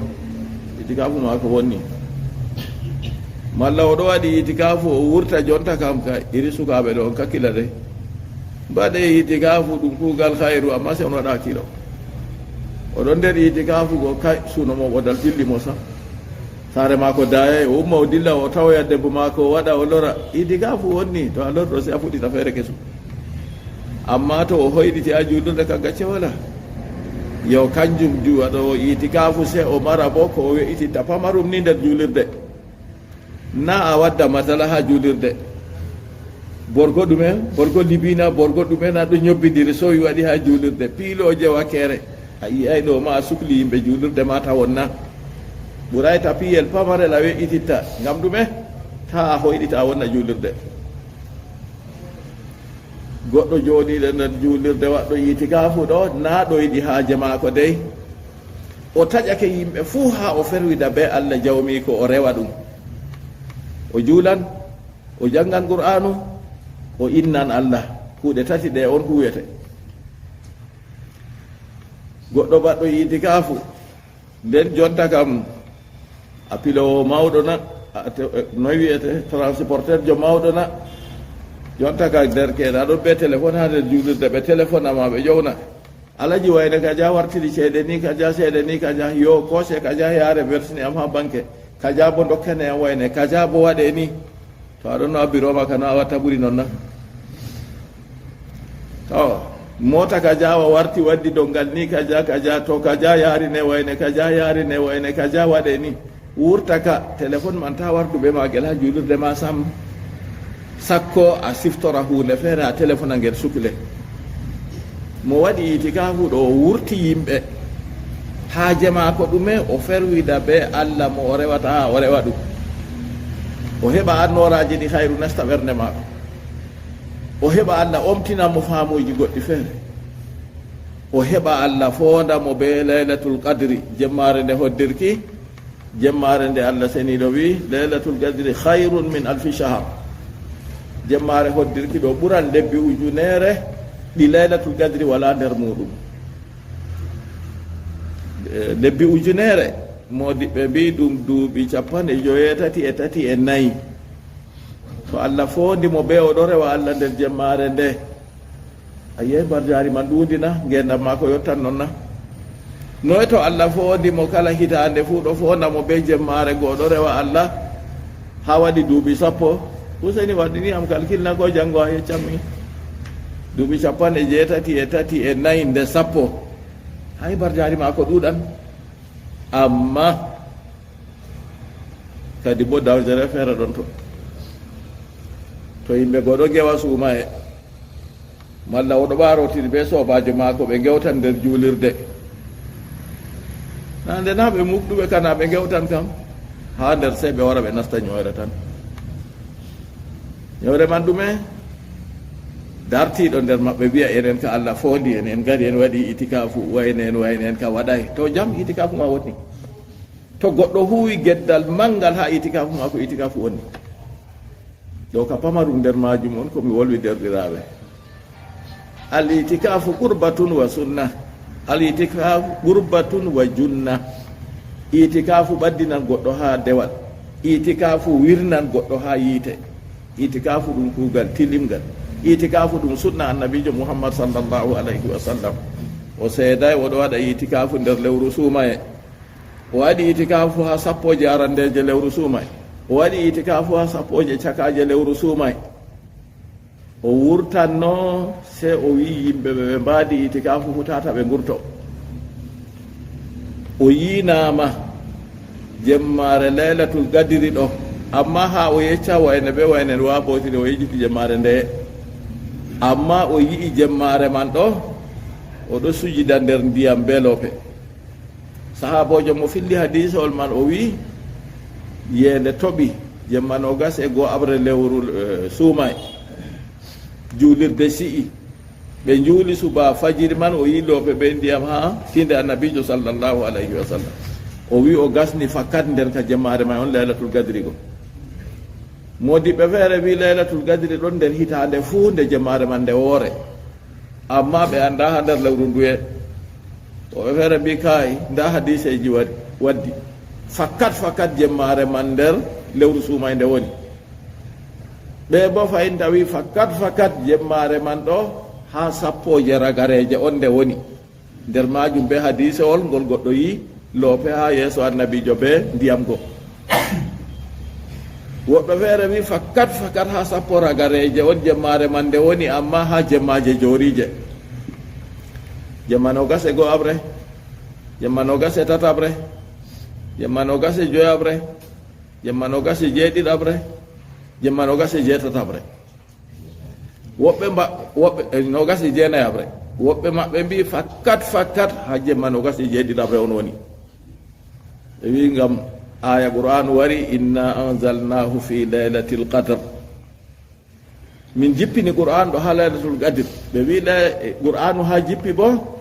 itikafu mako wonni. malla oɗo waɗi itikafu o wurta jonta kam ka iri sukaɓe ɗo on kakkila de mbaɗe itikafu ɗum kuugal hayru amma se on waɗa kilo oɗon nder itikafu go kay suno mo o dal dilli mo sa saare mako daye o umma o dilla o tawoya debbo mako o waɗa o lora itikafu wonni to a lorɗo se a fuɗɗita feere kesum. amma to o hoyɗiti a juulurde ka gacce wala yo kanjum waɗo itikafu se o mara bo ko o we'ititta pamarum ni nder juulirde na a wadda masala ha juulirde borgo ɗumen borgo libina borgo ɗumen aɗo ñobbidiri so wi waɗi ha juulirde piiloje wakkere a yiyay ɗo ma a sukli yimɓe juulirde ma ta wonna ɓuray tapiyel pamarel a we'ititta ngam ɗume ta a hoyɗita a wonna juulirde. goɗɗo jooɗiɗo nder juulirde waɗɗo itikafu ɗo na ɗo yiɗi haaje maako dey o taƴake yimɓe fuu ha o ferwida be Allah jawmi ko o rewa ɗum o juulan o janngan qur'anu o innan Allah kuuɗe tati ɗe on huwete. goɗɗo baɗɗo itikafu nden jonta kam a pilowo mawɗo na noy wiyete transporteur jo mawɗo na jonta ka derkeɗe aɗon be téléphone ha nder juulirde ɓe téléphone ama ɓe ƴowna alaji wayne kaja wartiri ceede ni kaja seede ni kaja yo koose kaja yaare versini am ha banque kaja bo dokkane am wayne kaja bo waɗe ni to aɗon no a biroma kano a watta ɓuri noon na to mota kaja wa warti waddi dongal ni kaja to kaja yaarine wayne kaja yaarine wayne kaja waɗe ni wurta ka téléphone man ta warduɓe magel ha juulirde ma sam sakko a siftora hunde feere a téléphone a ngel sukle mo waɗi itikafu ɗo o wurti yimɓe haaje maako ɗume o ferwida be Allah mo o rewata ha o rewa ɗum o heɓa annoraji ɗi hayru nasta ɓernde maako o heɓa Allah omtinamo faamuji goɗɗi feere o heɓa Allah fondamo be laylatul qadri jemmare nde hoddirki jemmare nde Allah seniɗo wi laylatul qadri hayrun min alfi shahar jemmare hoddirki ɗo ɓuran lebbi ujunere ɗi laylatul qadri wala nder muɗum lebbi ujunere modiɓɓe mbi ɗum duuɓi 53 to Allah fondimo be oɗo rewa Allah nder jemmare nde a yiyai barjari man ɗuudina ngendam ma ko yottan noon na noy to Allah fondimo kala hitande fuu ɗo fondamo be jemmare goɗo rewa Allah ha waɗi duuɓi 10 useni waɗini am calcul na ko janngo a yeccammi duuɓi 63 nde 10 hay barjari ma ko ɗuɗan amma kadi bo dawjere feere ɗon to yimɓe goɗo gewa suuma e malla oɗo ɓarotiri be sobajo maako ɓe gewtan nder juulirde nande na ɓe mukɗuɓe kana ɓe gewtan kam ha nder sey ɓe wara ɓe nasta ñoyre tan ñoyre man ɗume dartiɗo nder maɓɓe wiya enen ka Allah fondi en en gari en waɗi itikafu wayne en ka waɗay to jam itikafu ma woni to goɗɗo huwi geddal manngal ha itikafu ma ko itikafu woni ɗo ka pamarum nder majum on komi wolwi derɗiraɓe al itikafu qurbatun wa sunna al itikafu qurbatun wa junna itikafu ɓaddinan goɗɗo ha dewal itikafu wirnan goɗɗo ha yiite itikafu ɗum kuugal tilimgal itikafu ɗum sunna annabijo muhammad sallllahu alayhi wa sallam o seeday oɗo waɗa itikafu nder lewru suumaye o waɗi itikafu ha sappoje arandeje lewru suumay o waɗi itikafu ha sappoje cakaje lewru suumay o wurtanno se o wi yimɓe ɓe mbaadi itikafu hutata ɓe gurto o yinama jemmare laylatul gadiri ɗo amma ha o yecca wayne ɓe wayne waɓotide o yejiti jemmare nde amma o yii jemmare man ɗo oɗo sujida nder ndiyam beelope sahabojo mo filli hadisol man o wi yende toɓi jemmanogas e goo abre lewru suumay juulirde si'i ɓe juuli suba fajiri man o yi loope ɓe ndiyam ha tinde annabijo sallllahu alayhi wa sallam o wi o gasni fakkat nder ka jemmare man on laylatul gadri go modiɓɓe feere wi laylatul gadri ɗon nder hitande fuu nde jemmare man nde woore amma ɓe anda ha nder lewru nduye woɓe feere mbi kay nda hadiseji waddi fakkat jemmare man nder lewru suumay nde woni ɓe bo fayin tawi fakkat jemmare man ɗo ha sappoje ragareje on nde woni nder majum be hadisewol ngol goɗɗo yi loope ha yeeso annabijo be ndiyam go woɓɓe feere wi fakkat ha sappo ragareje on jemmare man nde woni amma ha jemmaje jorije jemma nogas e go abre jemma nogas e tatabre jemma nogas e joyabre jemma nogas e jeeɗiɗabre jemma nogas e jeetatabre woɓɓe nogas e jeenayabre woɓɓe maɓɓe mbi fakkat ha jemma nogas e jeeɗiɗabre on woni ɓe wi ngam aya qur'an wari inna anzalnahu fi laylatil qadr min jippini qur'an ɗo ha laylatul qadr ɓe wi qur'anu ha jippi bo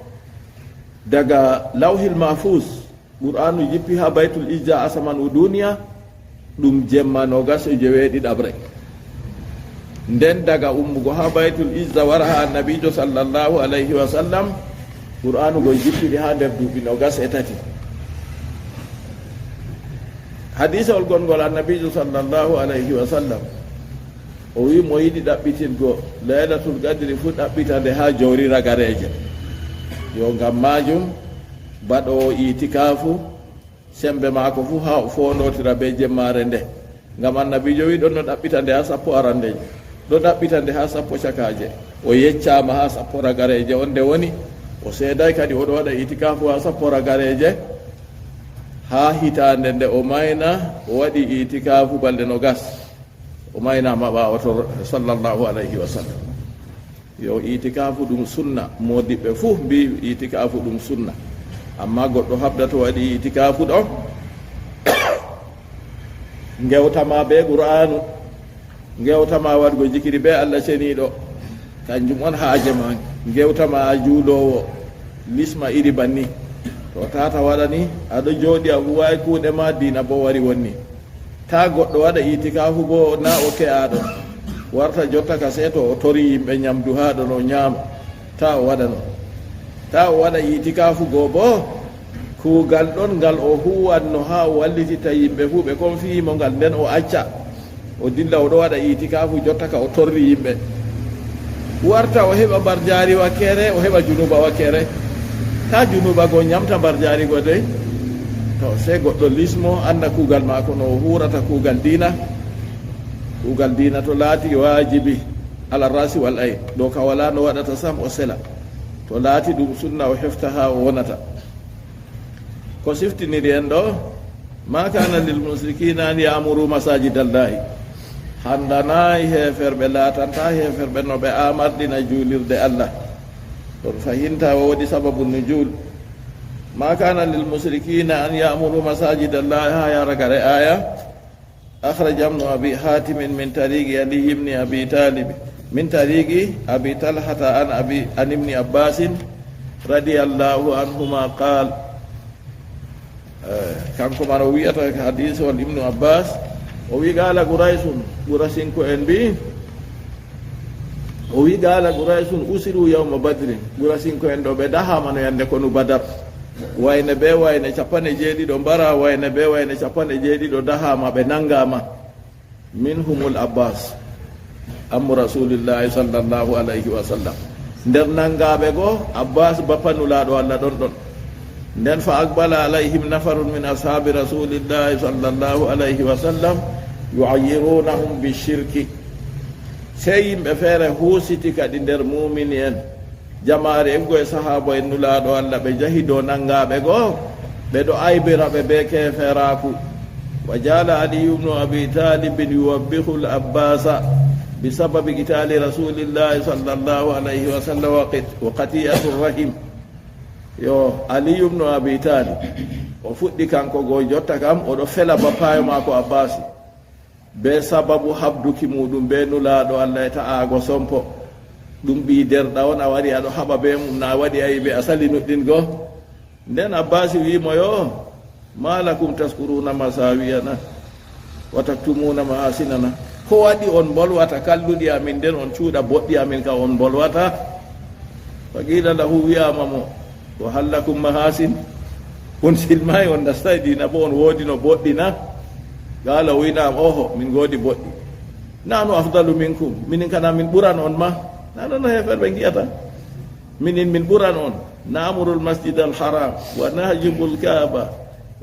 daga lawhil mahfuz qur'anu jippi ha baytul izza asamanu duniya ɗum jemma nogas e jeweeɗiɗabre nden daga ummugo ha baytul izza wara ha annabijo sallllahu alayhi wa sallam qur'anu go jippiɗi ha nder duuɓi nogas e tati hadisawol gongol annabijo sallllahu alayhi wa sallam o wi mo yiɗi ɗaɓɓitingo laylatul qadri fu ɗaɓɓitande ha jawri ragareje yo ngam majum baɗo itikafu sembe maako fu ha o fondotira be jemmare nde ngam annabijo wi ɗon no ɗaɓɓitande ha sappo arandeje ɗo ɗaɓɓitande ha sappo cakaje o yeccama ha sappo ragareje on nde woni o seeday kadi oɗo waɗa itikafu ha sappo ragareje ha hitande nde o mayna o waɗi itikafu balɗe no gas o maynama ɓawato sallllahu alayhi wa sallam yo itikafu ɗum sunna modiɓɓe fuu mbi itikafu ɗum sunna amma goɗɗo habda to waɗi itikafu ɗo gewtama be qur'anu gewtama waɗgo jikiri be allah ceniɗo kanjum on haaje ma gewtama a juulowo lisma iri banni to tata waɗani aɗo jooɗi a huwawi kuuɗe ma dina bo wari wonni ta goɗɗo waɗa itikafu bo na o ke'aɗo warta jotta ka seeto o tori yimɓe ñamdu haɗo no ñaama ta o waɗano ta o waɗa itikafu goo bo kuugal ɗon ngal o huwanno ha o wallitita yimɓe fuu ɓe konfiyimo ngal nden o acca o dilla oɗo waɗa itikafu jotta ka o torri yimɓe warta o heɓa mbar jaari wakkere o heɓa junuba wakkere ta junuba go ñamta mbar jaari go dey to se goɗɗo lismo anda kuugal maako no o hurata kuugal diina to laati wajibi ala rasi wal ayn ɗo ka wala no waɗata sam o sela to laati ɗum sunna o hefta ha o wonata ko siftiniri en ɗo ma kana lil musrikina an yamuru masajidallahi handanayi heferɓe laatanta heferɓe no ɓe amarɗina juulirde allah ɗon fahinta woodi sababu nujul ma kana lil musrikina an yamuru masajidallahi ha yaragare aya أخرج ابن أبي حاتم من طريق علي بن أبي طالب من طريق أبي طلحة عن ابن عباس رضي الله عنهما قال كان كما رويت حديث ابن عباس وقال قريش كو انبي وقال قريش أسروا يوم بدر قريش كو اندو بدها من يندكون بدر wayne be wayne capane jeeɗiɗo mbara wayne be wayne capane jeeɗiɗo dahama ɓe nangama minhumul abbas ammu rasulillahi sallllahu alayhi wa sallam nder nangaɓe goo abbas bappanulaɗo allah ɗon ɗon nden fa aqbala alayhim nafarun min ashabi rasulillahi sallllahu alayhi wa sallam yuayirunahum bishirki sey yimɓe feere huusiti kadi nder mumini en jamaare eggo e sahaba en nulaaɗo allah ɓe jahi dow nanngaɓe goo ɓe ɗo aybiraɓe be keferaku وجعل علي بن أبي طالب يوبخ العباس بسبب قتال رسول الله صلى الله عليه وسلم وقطيعة الرحم. yo Ali ibn Abi Talib o fuɗɗi kanko go jotta kam oɗo fela bapayo mako Abbasi be sababu habduki muɗum be nulaɗo Allah ta'ago sompo ɗum ɓi derɗa on a wari aɗo haɓa be mum na waɗi ayi ɓe a sali nuɗɗin go nden Abbasi wimo yo malakum taskuruna masawiyana wa taktumuna mahasinana ko waɗi on bolwata kalluɗi amin nden on cuuɗa boɗɗi amin ka on bolwata fa qila lahu wiyama mo wa hallakum mahasin on silmai on nastai dina bo on wodi no boɗɗina qala winam oho min godi boɗɗi nanu afdalu minkum minin kana min ɓuran on ma nanono heferɓe giyata minin min ɓuran on namuru lmasjid alharam wa nahjubu lkaaba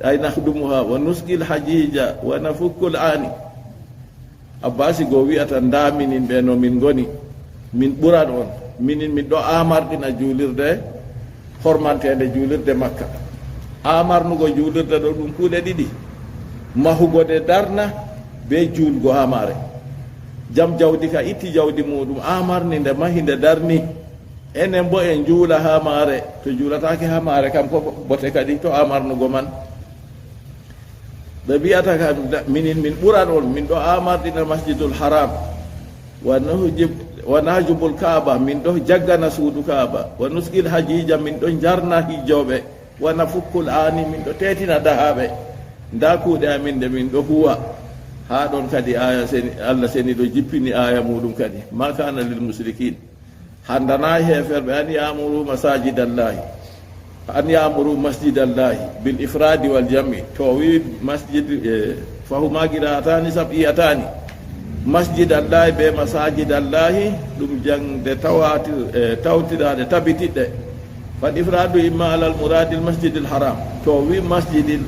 ay nahdumuha wa nuski lhajija wa nafukku lani Abbasi go wiyata nda minin ɓe no min goni min ɓuran on minin min ɗo amarɗina juulirde hormantede juulirde Makka amarnugo juulirde ɗo ɗum kuuɗe ɗiɗi mahugode darna be juulgo hamare jam jawdi ka itti jawdi muɗum amarni nde mahi nde darni enen bo en juula hamare to juulatake hamare kam ko bote kadi to amarnugo man ɓe mbiyata kam minin min ɓuran on min ɗo amarɗina masjidul haram wa najubul kaaba min ɗo jaggana suudu kaaba wa nuskil hajija min ɗo jarna hijjoɓe wa nafukkul ani min ɗo tetina dahaɓe nda kuuɗe amin nde min ɗo huwa ha ɗon kadi aya Allah seni ɗo jippini aya muɗum kadi ma kana lil musrikin handana heferɓe an yamuru masajidallahi an yamuru masjidallahi bil ifradi wal jami to wi masjid fahuma qira'atani sab'iyatani masjidallahi be masajidallahi ɗum jangde tawtiɗaɗe tabitiɗɗe fa ifradu imma ala al muradil masjidil haram to wi masjidil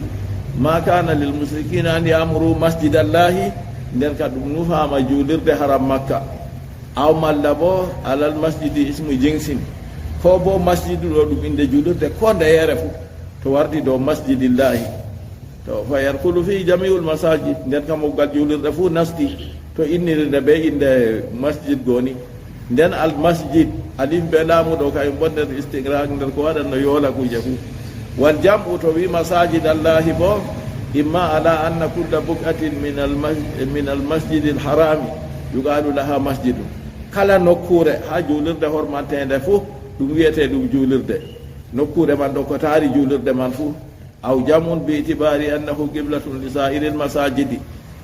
ma kana lil musrikina an yamuru masjidallahi nden ka ɗum nufama juulirde haram Makka aw malla bo alal masjidi ismu jingsin ko bo masjidu ɗo ɗum inde juulirde ko ndeyere fu to wardi dow masjidillahi to fa yarkulu fi jamiul masajid nden kam moggal juulirde fu nasti to innirde be inde masjid goni nden al masjid alif be laamu ɗo kay bonnder istigraq nder ko waɗanno yoola kuje fu wal jam'u to wi masajidallahi bo imma ala anna kulla buqatin min al masjidil harami yuqalu laha masjidun kala nokkure ha juulirde hormantede fu ɗum wiyete ɗum juulirde nokkure man ɗo ko taari juulirde man fu aw jamun bi itibari annahu qiblatun li sa'iril masajidi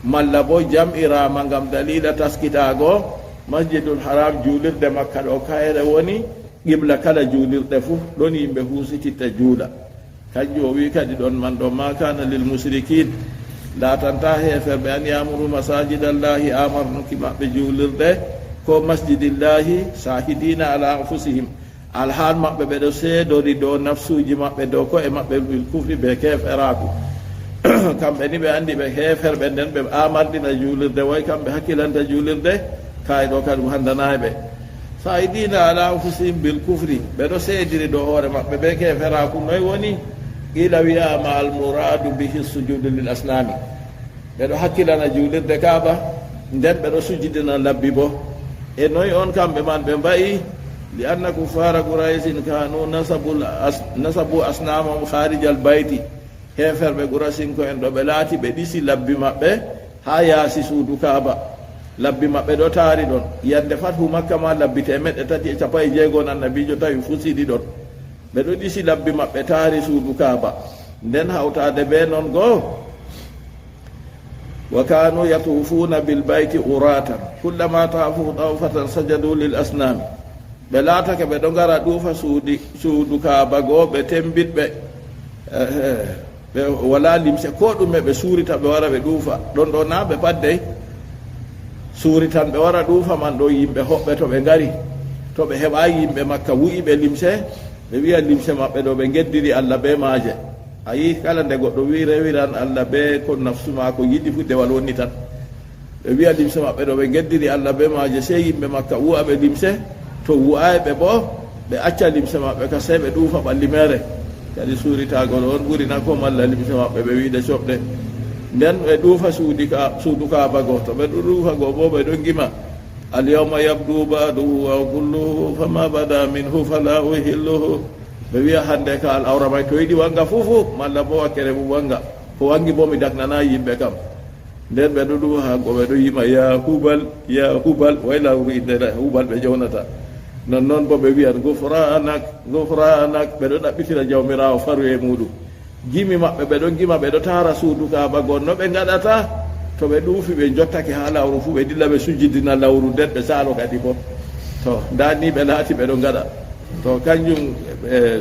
malla bo jam'irama ngam dalila taskitago masjidul haram juulirde Makka ɗo kayre woni qibla kala juulirde fu ɗon yimɓe husititta juula kanjum o wi kadi ɗon man ɗo ma kana lil musrikin latanta heferɓe an yamuru masajidallahi amarnuki maɓɓe juulirde ko masjidillahi sahidina ala anfusihim alhaal maɓɓe ɓeɗo seedori dow nafsuji maɓɓe dow ko e maɓɓe bil kufri ɓe keferaku kamɓe ni ɓe andi ɓe heferɓe nden ɓe amardina juulirde way kamɓe hakkilanta juulirde kay ɗo kadi handanayi ɓe sahidina ala anfusihim bil kufri ɓeɗo seediri dow hoore maɓɓe ɓe keferaku noy woni qila wiyama al muradu bihi sujudu lil asnami ɓeɗo hakkilana juulirde kaaba nden ɓeɗo sujudina labbi bo e noy on kamɓe man ɓe mbayi li anna kuffara quraisin kanu nasabu asnamahum kharija al bayti heferɓe qurasin ko en ɗo ɓe laati ɓe ɗisi labbi maɓɓe ha yaasi suudu kaaba labbi maɓɓe ɗo taari ɗon yande fathu Makka ma labbi 360 annabijo tawi fusiɗi ɗon ɓe ɗo ɗisi labbi maɓɓe taari suudu kaaba nden hawtade be noon goo wa kanu yatufuna bil bayti uratan kullama tafu tawfatan sajadu lil asnami ɓe laatake ɓe ɗo ngara ɗuufa suudu kaaba goo ɓe tembitɓe ɓe wala limse ko ɗume ɓe suurita ɓe wara ɓe ɗuufa ɗon ɗo na ɓe paddey suuritan ɓe wara ɗuufa man ɗo yimɓe hoɓɓe to ɓe ngari to ɓe heɓa yimɓe Makka wuyiɓe limse ɓe wiya limse maɓɓe ɗo ɓe geddiri Allah be maaje a yi kala nde goɗɗo wi rewiran Allah be ko nafsu ma ko yiɗi fu dewal wonni tan ɓe wiya limse maɓɓe ɗo ɓe geddiri Allah be maaje sey yimɓe Makka wu'aɓe limse to wu'ayɓe bo ɓe acca limse maɓɓe ka sey ɓe ɗuufa ɓalli mere kadi suuritagol on ɓuri na ko malla limse maɓɓe ɓe wiide coɓɗe nden ɓe ɗuufa suudu kaaba go to ɓe ɗuufa go bo ɓe ɗon gima alyawma yabdu ba'duhu wa kulluhu fama bada minhu fala uhilluhu ɓe wiya hande ka al awra may to yiɗi wanga fufu malla bo wakkere mum wanga ko wangi bo mi daknana yimɓe kam nden ɓe ɗo ɗuufa go ɓe ɗo yima ya hubal way lawru inde hubal ɓe jownata non bo ɓe wiyat gufranak ɓe ɗo ɗaɓɓitira jawmirawo faru e muɗum gimi maɓɓe ɓe ɗon gima ɓe ɗo tara suudu kaaba gon no ɓe gaɗata to ɓe ɗuufi ɓe jottake ha lawru fu ɓe dilla ɓe sujjidina lawru nden ɓe saalo kadi bo to ndani ɓe laati ɓe ɗo gaɗa to kanjum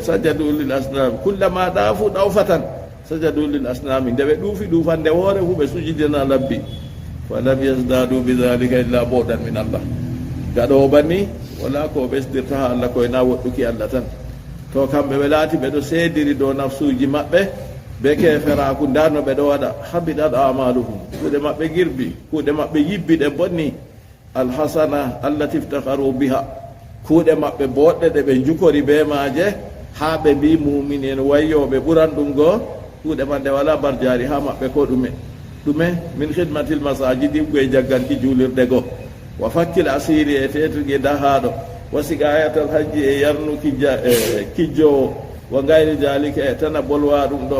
sajadu lil asnam kullama ɗaafu ɗawfatan sajadu lil asnami nde ɓe ɗuufi ɗuufande woore fu ɓe sujjidina labbi falam yasdadu bidhalika illa boɗan min allah gaɗowo banni wala ko ɓesdirta ha allah koye na woɗɗuki allah tan to kamɓe ɓe laati ɓe ɗo seediri dow nafsuji maɓɓe be keferaku ndano ɓe ɗo waɗa habiɗat amaluhum kuuɗe maɓɓe girbi kuuɗe maɓɓe yibbi ɗe bonni alhasana allati iftakaru biha kuuɗe maɓɓe boɗɗe ɗe ɓe jukori be maaje ha ɓe mbi mumin en wayyoɓe ɓuran ɗum goo kuuɗe man ɗe wala bar jari ha maɓɓe ko ɗume min khidmatil masajidi koye jagganki juulirɗe goo wa fakkil asiri e tetugue dahaɗo wa sigayatal hajji e yarnuki kijjowo wa gayri dalika e tana bolwa ɗum ɗo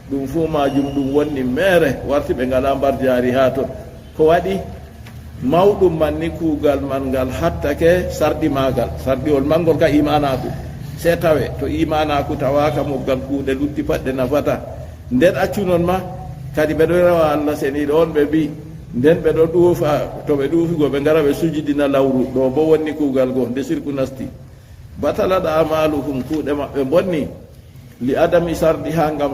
ɗum fuu majum ɗum wonni mere warti ɓe ngala mbar jaari ha ton ko waɗi mawɗum man ni kuugal man ngal hattake sarɗi magal sarɗiwol mangol ka imanaku se tawe to imanaku tawaka moggal kuuɗe lutti patɗe nafata nden accu noon ma kadi ɓe ɗo rewa allah seniɗo on ɓe mbi nden ɓe ɗo ɗuufa to ɓe ɗuufigo ɓe ngara ɓe sujidina lawru ɗo bo wonni kuugal go nde sirku nasti batalat amaluhum kuuɗe maɓɓe bonni li adami sarɗi ha ngam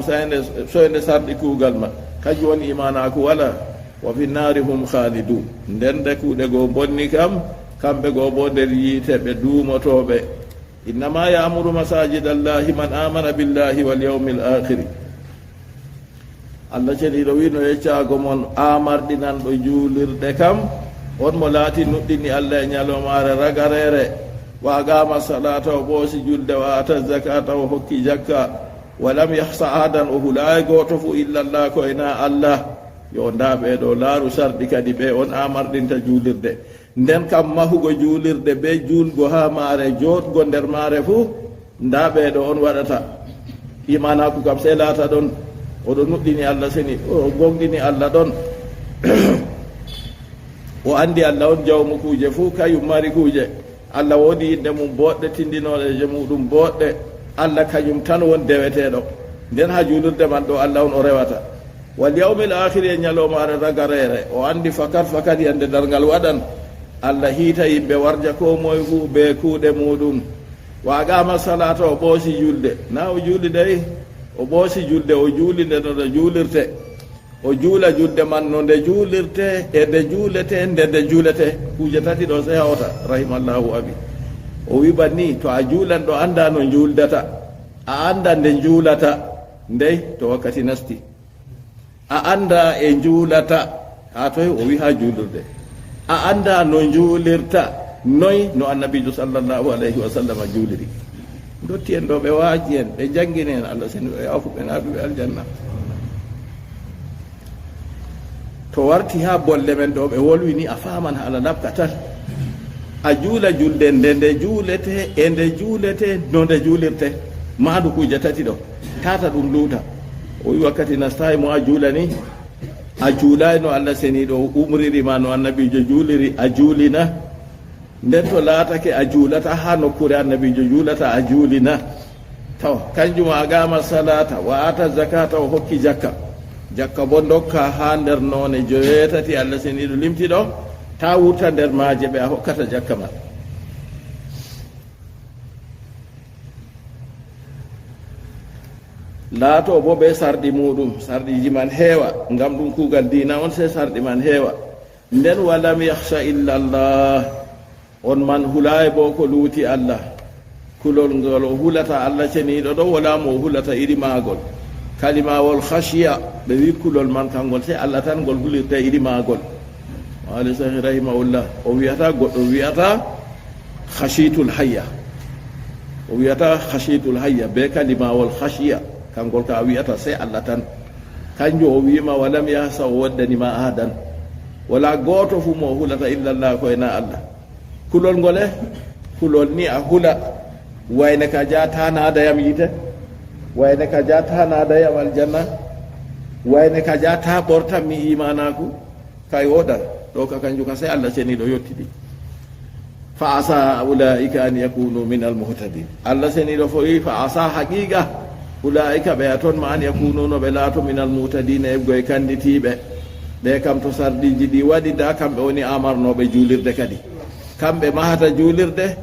soyde sarɗi kuugal ma kañum woni imanaku wala wa fi nari hum khalidun nden de kuuɗe goo bonni kam kamɓe goo bo nder yiite ɓe duumotoɓe innama yamuru masajid allahi man amana billahi wal yawmil akhiri allah ceniɗo wino yeccaago mon amarɗinanɗo juulirɗe kam on mo laati nuɗɗini allah e ñalomare ragarere wa agama salata o ɓoosi julde wa ata zakata o hokki jakka walam yahsa adan o hulayi goto fu illallah ko ena allah yo nda ɓeɗo laaru sarɗi kadi ɓe on amarɗinta juulirde nden kam mahugo juulirde be juulgo ha maare joɗgo nder maare fu nda ɓeɗo on waɗata imanaku kam se laata ɗon oɗo nuɗɗini allah seni o gonɗini allah ɗon o andi allah on jawmu kuuje fuu kañum mari kuuje allah woodi inde mum boɗɗe tindinoɗe muɗum boɗɗe allah kañum tan won deweteɗo nden ha juulirde man ɗo allah on o rewata wal yawmil akhiri e ñalomare ragarere o andi fakat yande dargal waɗan allah hiita yimɓe warja ko moye fuu be kuuɗe muɗum wagama salata o ɓoosi julde na o juuli dey o ɓoosi julde o juuli nde no nde juulirte o juula julde man no nde juulirte e nde juulete nde juulete kuuje tati ɗo se hawta rahimallahu abi o wi banni to a juulan ɗo anda no juuldata a anda nde juulata ndey to wakkati nasti a anda e juulata ha toy o wi ha juulirde a anda no juulirta noy no annabijo sallllahu alayhi wa sallam juuliri dotti en ɗo ɓe waaji en ɓe janngini en allah seni ɓe yafu ɓe naaɓuɓe aljanna to warti ha bolle men ɗo ɓe wolwini a faman haala labka tan a juula julde nde juulete e nde juulete no nde juulirte maadu kuuje tati ɗo tata ɗum luuta o wi wakkati nastayi mo a juulani a juulay no allah seniɗo umririma no annabijo juuliri a juulina nden to laatake a juulata ha nokkure annabijo juulata a juulina taw kanjum agama salata wa ata zakata o hokki jakka bo dokka ha nder noone joweetati allah seniɗo limti ɗo ta wurta nder maaje ɓe a hokkata jakka man laato bo ɓe sarɗi muɗum sarɗiji man heewa ngam ɗum kuugal dina on se sarɗi man heewa nden walam yahsa illa llah on man hulaye bo ko luuti allah kulol ngol o hulata allah ceniɗo ɗo wala mo hulata iri maagol kalimawol khashiya ɓe wi kulol man kangol se allah tan ngol hulirta iri maagol ali sahi rahimahullah o wiyata goɗɗo wiyata khashitul hayya o wiyata khashitul hayya be kalimawol khashiya kangol ka wiyata se allah tan kanjo o wiima walam yahsa o woddanima ahadan wala gooto fu mo hulata illallah koyena allah kulol ngole kulol ni a hula wayne ka jatanadayam yite wayne ka jatanadayam aljanna wayne ka jata ɓortan mi imanaku kay woɗal ɗo ka kanju ka sey allah seniɗo yettidi fa asa ulaika an yakunu min almuhtadin allah seniɗo fo wi fa asa haqiqa ulaika ɓe a toon ma an yakununo ɓe laato min almuhtadina ebgoye kanditiɓe ɓe kam to sardiji ɗi waɗi da kamɓe woni amarnoɓe juulirde kadi kamɓe mahata juulirde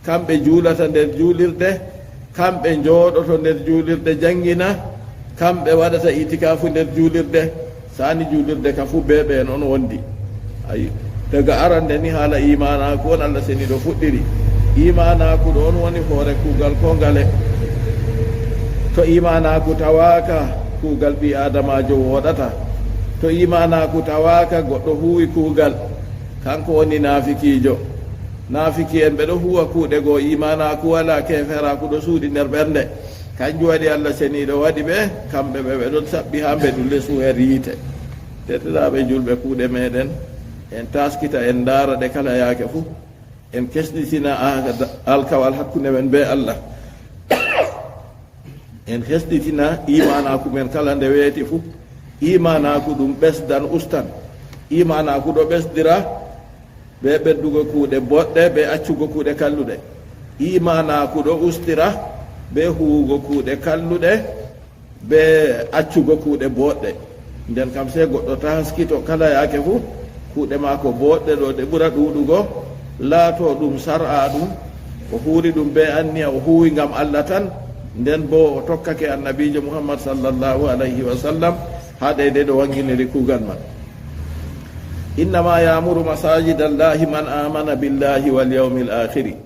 kamɓe juulata nder juulirde kamɓe jooɗoto nder juulirde jangina kamɓe waɗata itikafu nder juulirde sani juulirde ka fu beɓe on wondi ayi daga arande ni haala imanaku on allah seniɗo fuɗɗiri imanaku ɗo on woni hoore kuugal ko ngale to imanaku tawaka kuugal ɓi adamajo woɗata to imanaku tawaka goɗɗo huwi kuugal kanko woni nafikijo nafiki en ɓeɗo huwa kuuɗe goo imanaku wala keferaku ɗo suuɗi nder ɓernde kanjum waɗi allah seniɗo waɗi ɓe kamɓe ɓe ɓeɗon saɓɓi ha mbeɗulle suher yiite teteɗaɓe julɓe kuuɗe meɗen en taskita en daara ɗe kala yaake fuu en kesɗitina alkawal hakkunde men be allah en kesɗitina imanaku men kala nde weeti fuu imanaku ɗum ɓesdan ustan imanaku ɗo ɓesdira ɓe ɓeddugo kuuɗe boɗɗe ɓe accugo kuuɗe kalluɗe imanaku ɗo ustira ɓe huwugo kuuɗe kalluɗe ɓe accugo kuuɗe boɗɗe nden kam se goɗɗo taskito kala yaake fuu kuuɗe maako boɗɗe ɗo ɗe ɓura ɗuuɗugo laato ɗum sar'a ɗum o huuri ɗum be anniya o huwi ngam allah tan nden bo o tokkake annabijo muhammad sallllahu alayhi wa sallam ha ɗeyde ɗo wanginiri kuugal man innama yamuru masajida allahi man amana billahi wal yawmi l akhiri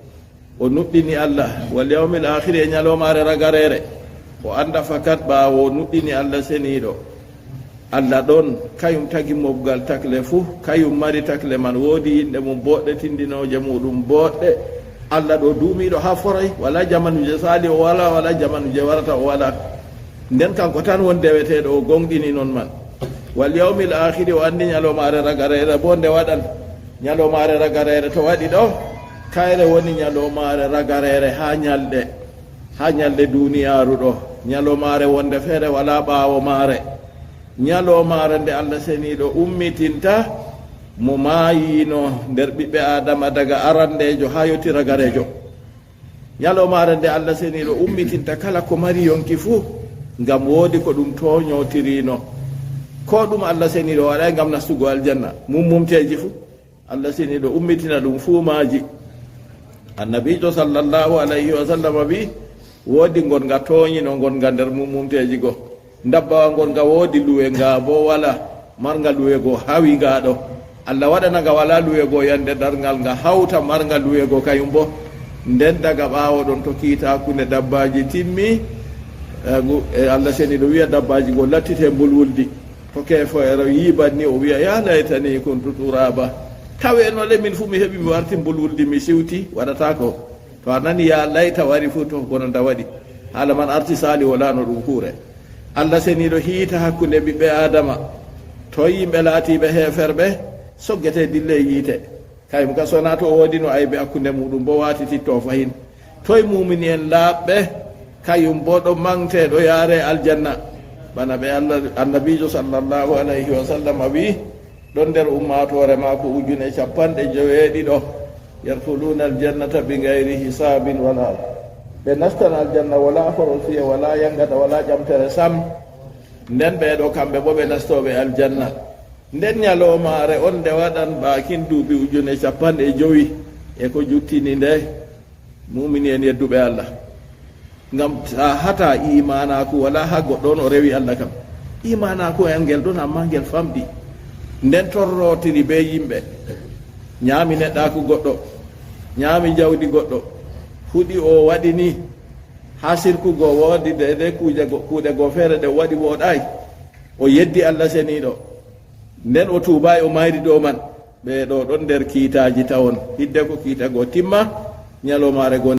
o nuɗɗini allah wal yawmi l akhiri e ñalomare ragarere o anda fakat ɓaawo o nuɗɗini allah seniɗo allah ɗon kayum tagi mobgal takle fuu kayum mari takle man woodi yimɓe mum boɗɗe tindinoje muɗum boɗɗe allah ɗo duumiɗo ha foray wala jamanuje saali o wala jamanuje warata o wala nden kanko tan won deweteɗo o gonɗini noon man wal yawmil akhiri o andi ñalomare ragarere bo nde waɗan ñalomare ragarere to waɗi ɗo kayre woni ñalomare ragarere ha ñalɗe duniyaru ɗo ñalomare wonde feere wala ɓaawo maare ñalomare nde allah seniɗo ummitinta mo maayino nder ɓiɓɓe adama daga arandejo ha yotti ragarejo ñalomare nde allah seniɗo ummitinta kala ko mari yonki fuu ngam woodi ko ɗum toñotirino ko ɗum allah seniɗo waɗay ngam nastugo aljanna mummumteji fuu allah seniɗo ummitina ɗum fuu maaji annabijo sallllahu alayhi wa sallam wi woodi gonga toñino gonga nder mummumteji go dabbawa gonga woodi luwe nga bo wala marga luwe go hawi nga ɗo allah waɗanaga wala luwe go yande dargal nga hawta marga luwe go kayum bo nden daga ɓaawo ɗon to kiitakunde dabbaji timmi allah seniɗo wiya dabbaji go lattite mbulwuldi to kefoero yibanni o wiya ya laytani kuntu turaba tawenole min fuu mi heeɓi mi warti mbulwuldi mi siwti waɗata ko to a nani ya layta wari fuu to gononta waɗi haala man arti sali wolano ɗum kuure allah seniɗo hiita hakkunde ɓiɓɓe adama to yimɓe laatiɓe heferɓe soggete dille yiite kayum ka sona to o woodi no aybe hakkunde muɗum bo watititto fayin toye mumini en laaɓɓe kayum bo ɗo mangte ɗo yaare aljanna bana ɓe allah annabijo sallllahu alayhi wa sallam wi ɗon nder ummatore mako ujune 50 yarkuluna aljannata bi gayri hisabin wala ɓe nastan aljanna wala horosiya wala yangata wala ƴamtere sam nden ɓeɗo kamɓe bo ɓe nastoɓe aljanna nden ñalomare on nde waɗan bakin duuɓi ujune 50 e ko juttini nde mumini en yedduɓe allah ngam sa hata imanaku wala ha goɗɗo on o rewi allah kam imanaku en ngel ɗon amma ngel famɗi nden torrotiri be yimɓe ñaami neɗɗaku goɗɗo ñaami jawdi goɗɗo huɗi o waɗi ni ha sirkugo woodi dede kuuɗe go feere ɗe waɗi woɗay o yeddi allah seniɗo nden o tuubayi o mayri ɗo man ɓe ɗo ɗon nder kiitaji tawon hidde ko kiita go timma ñalomare go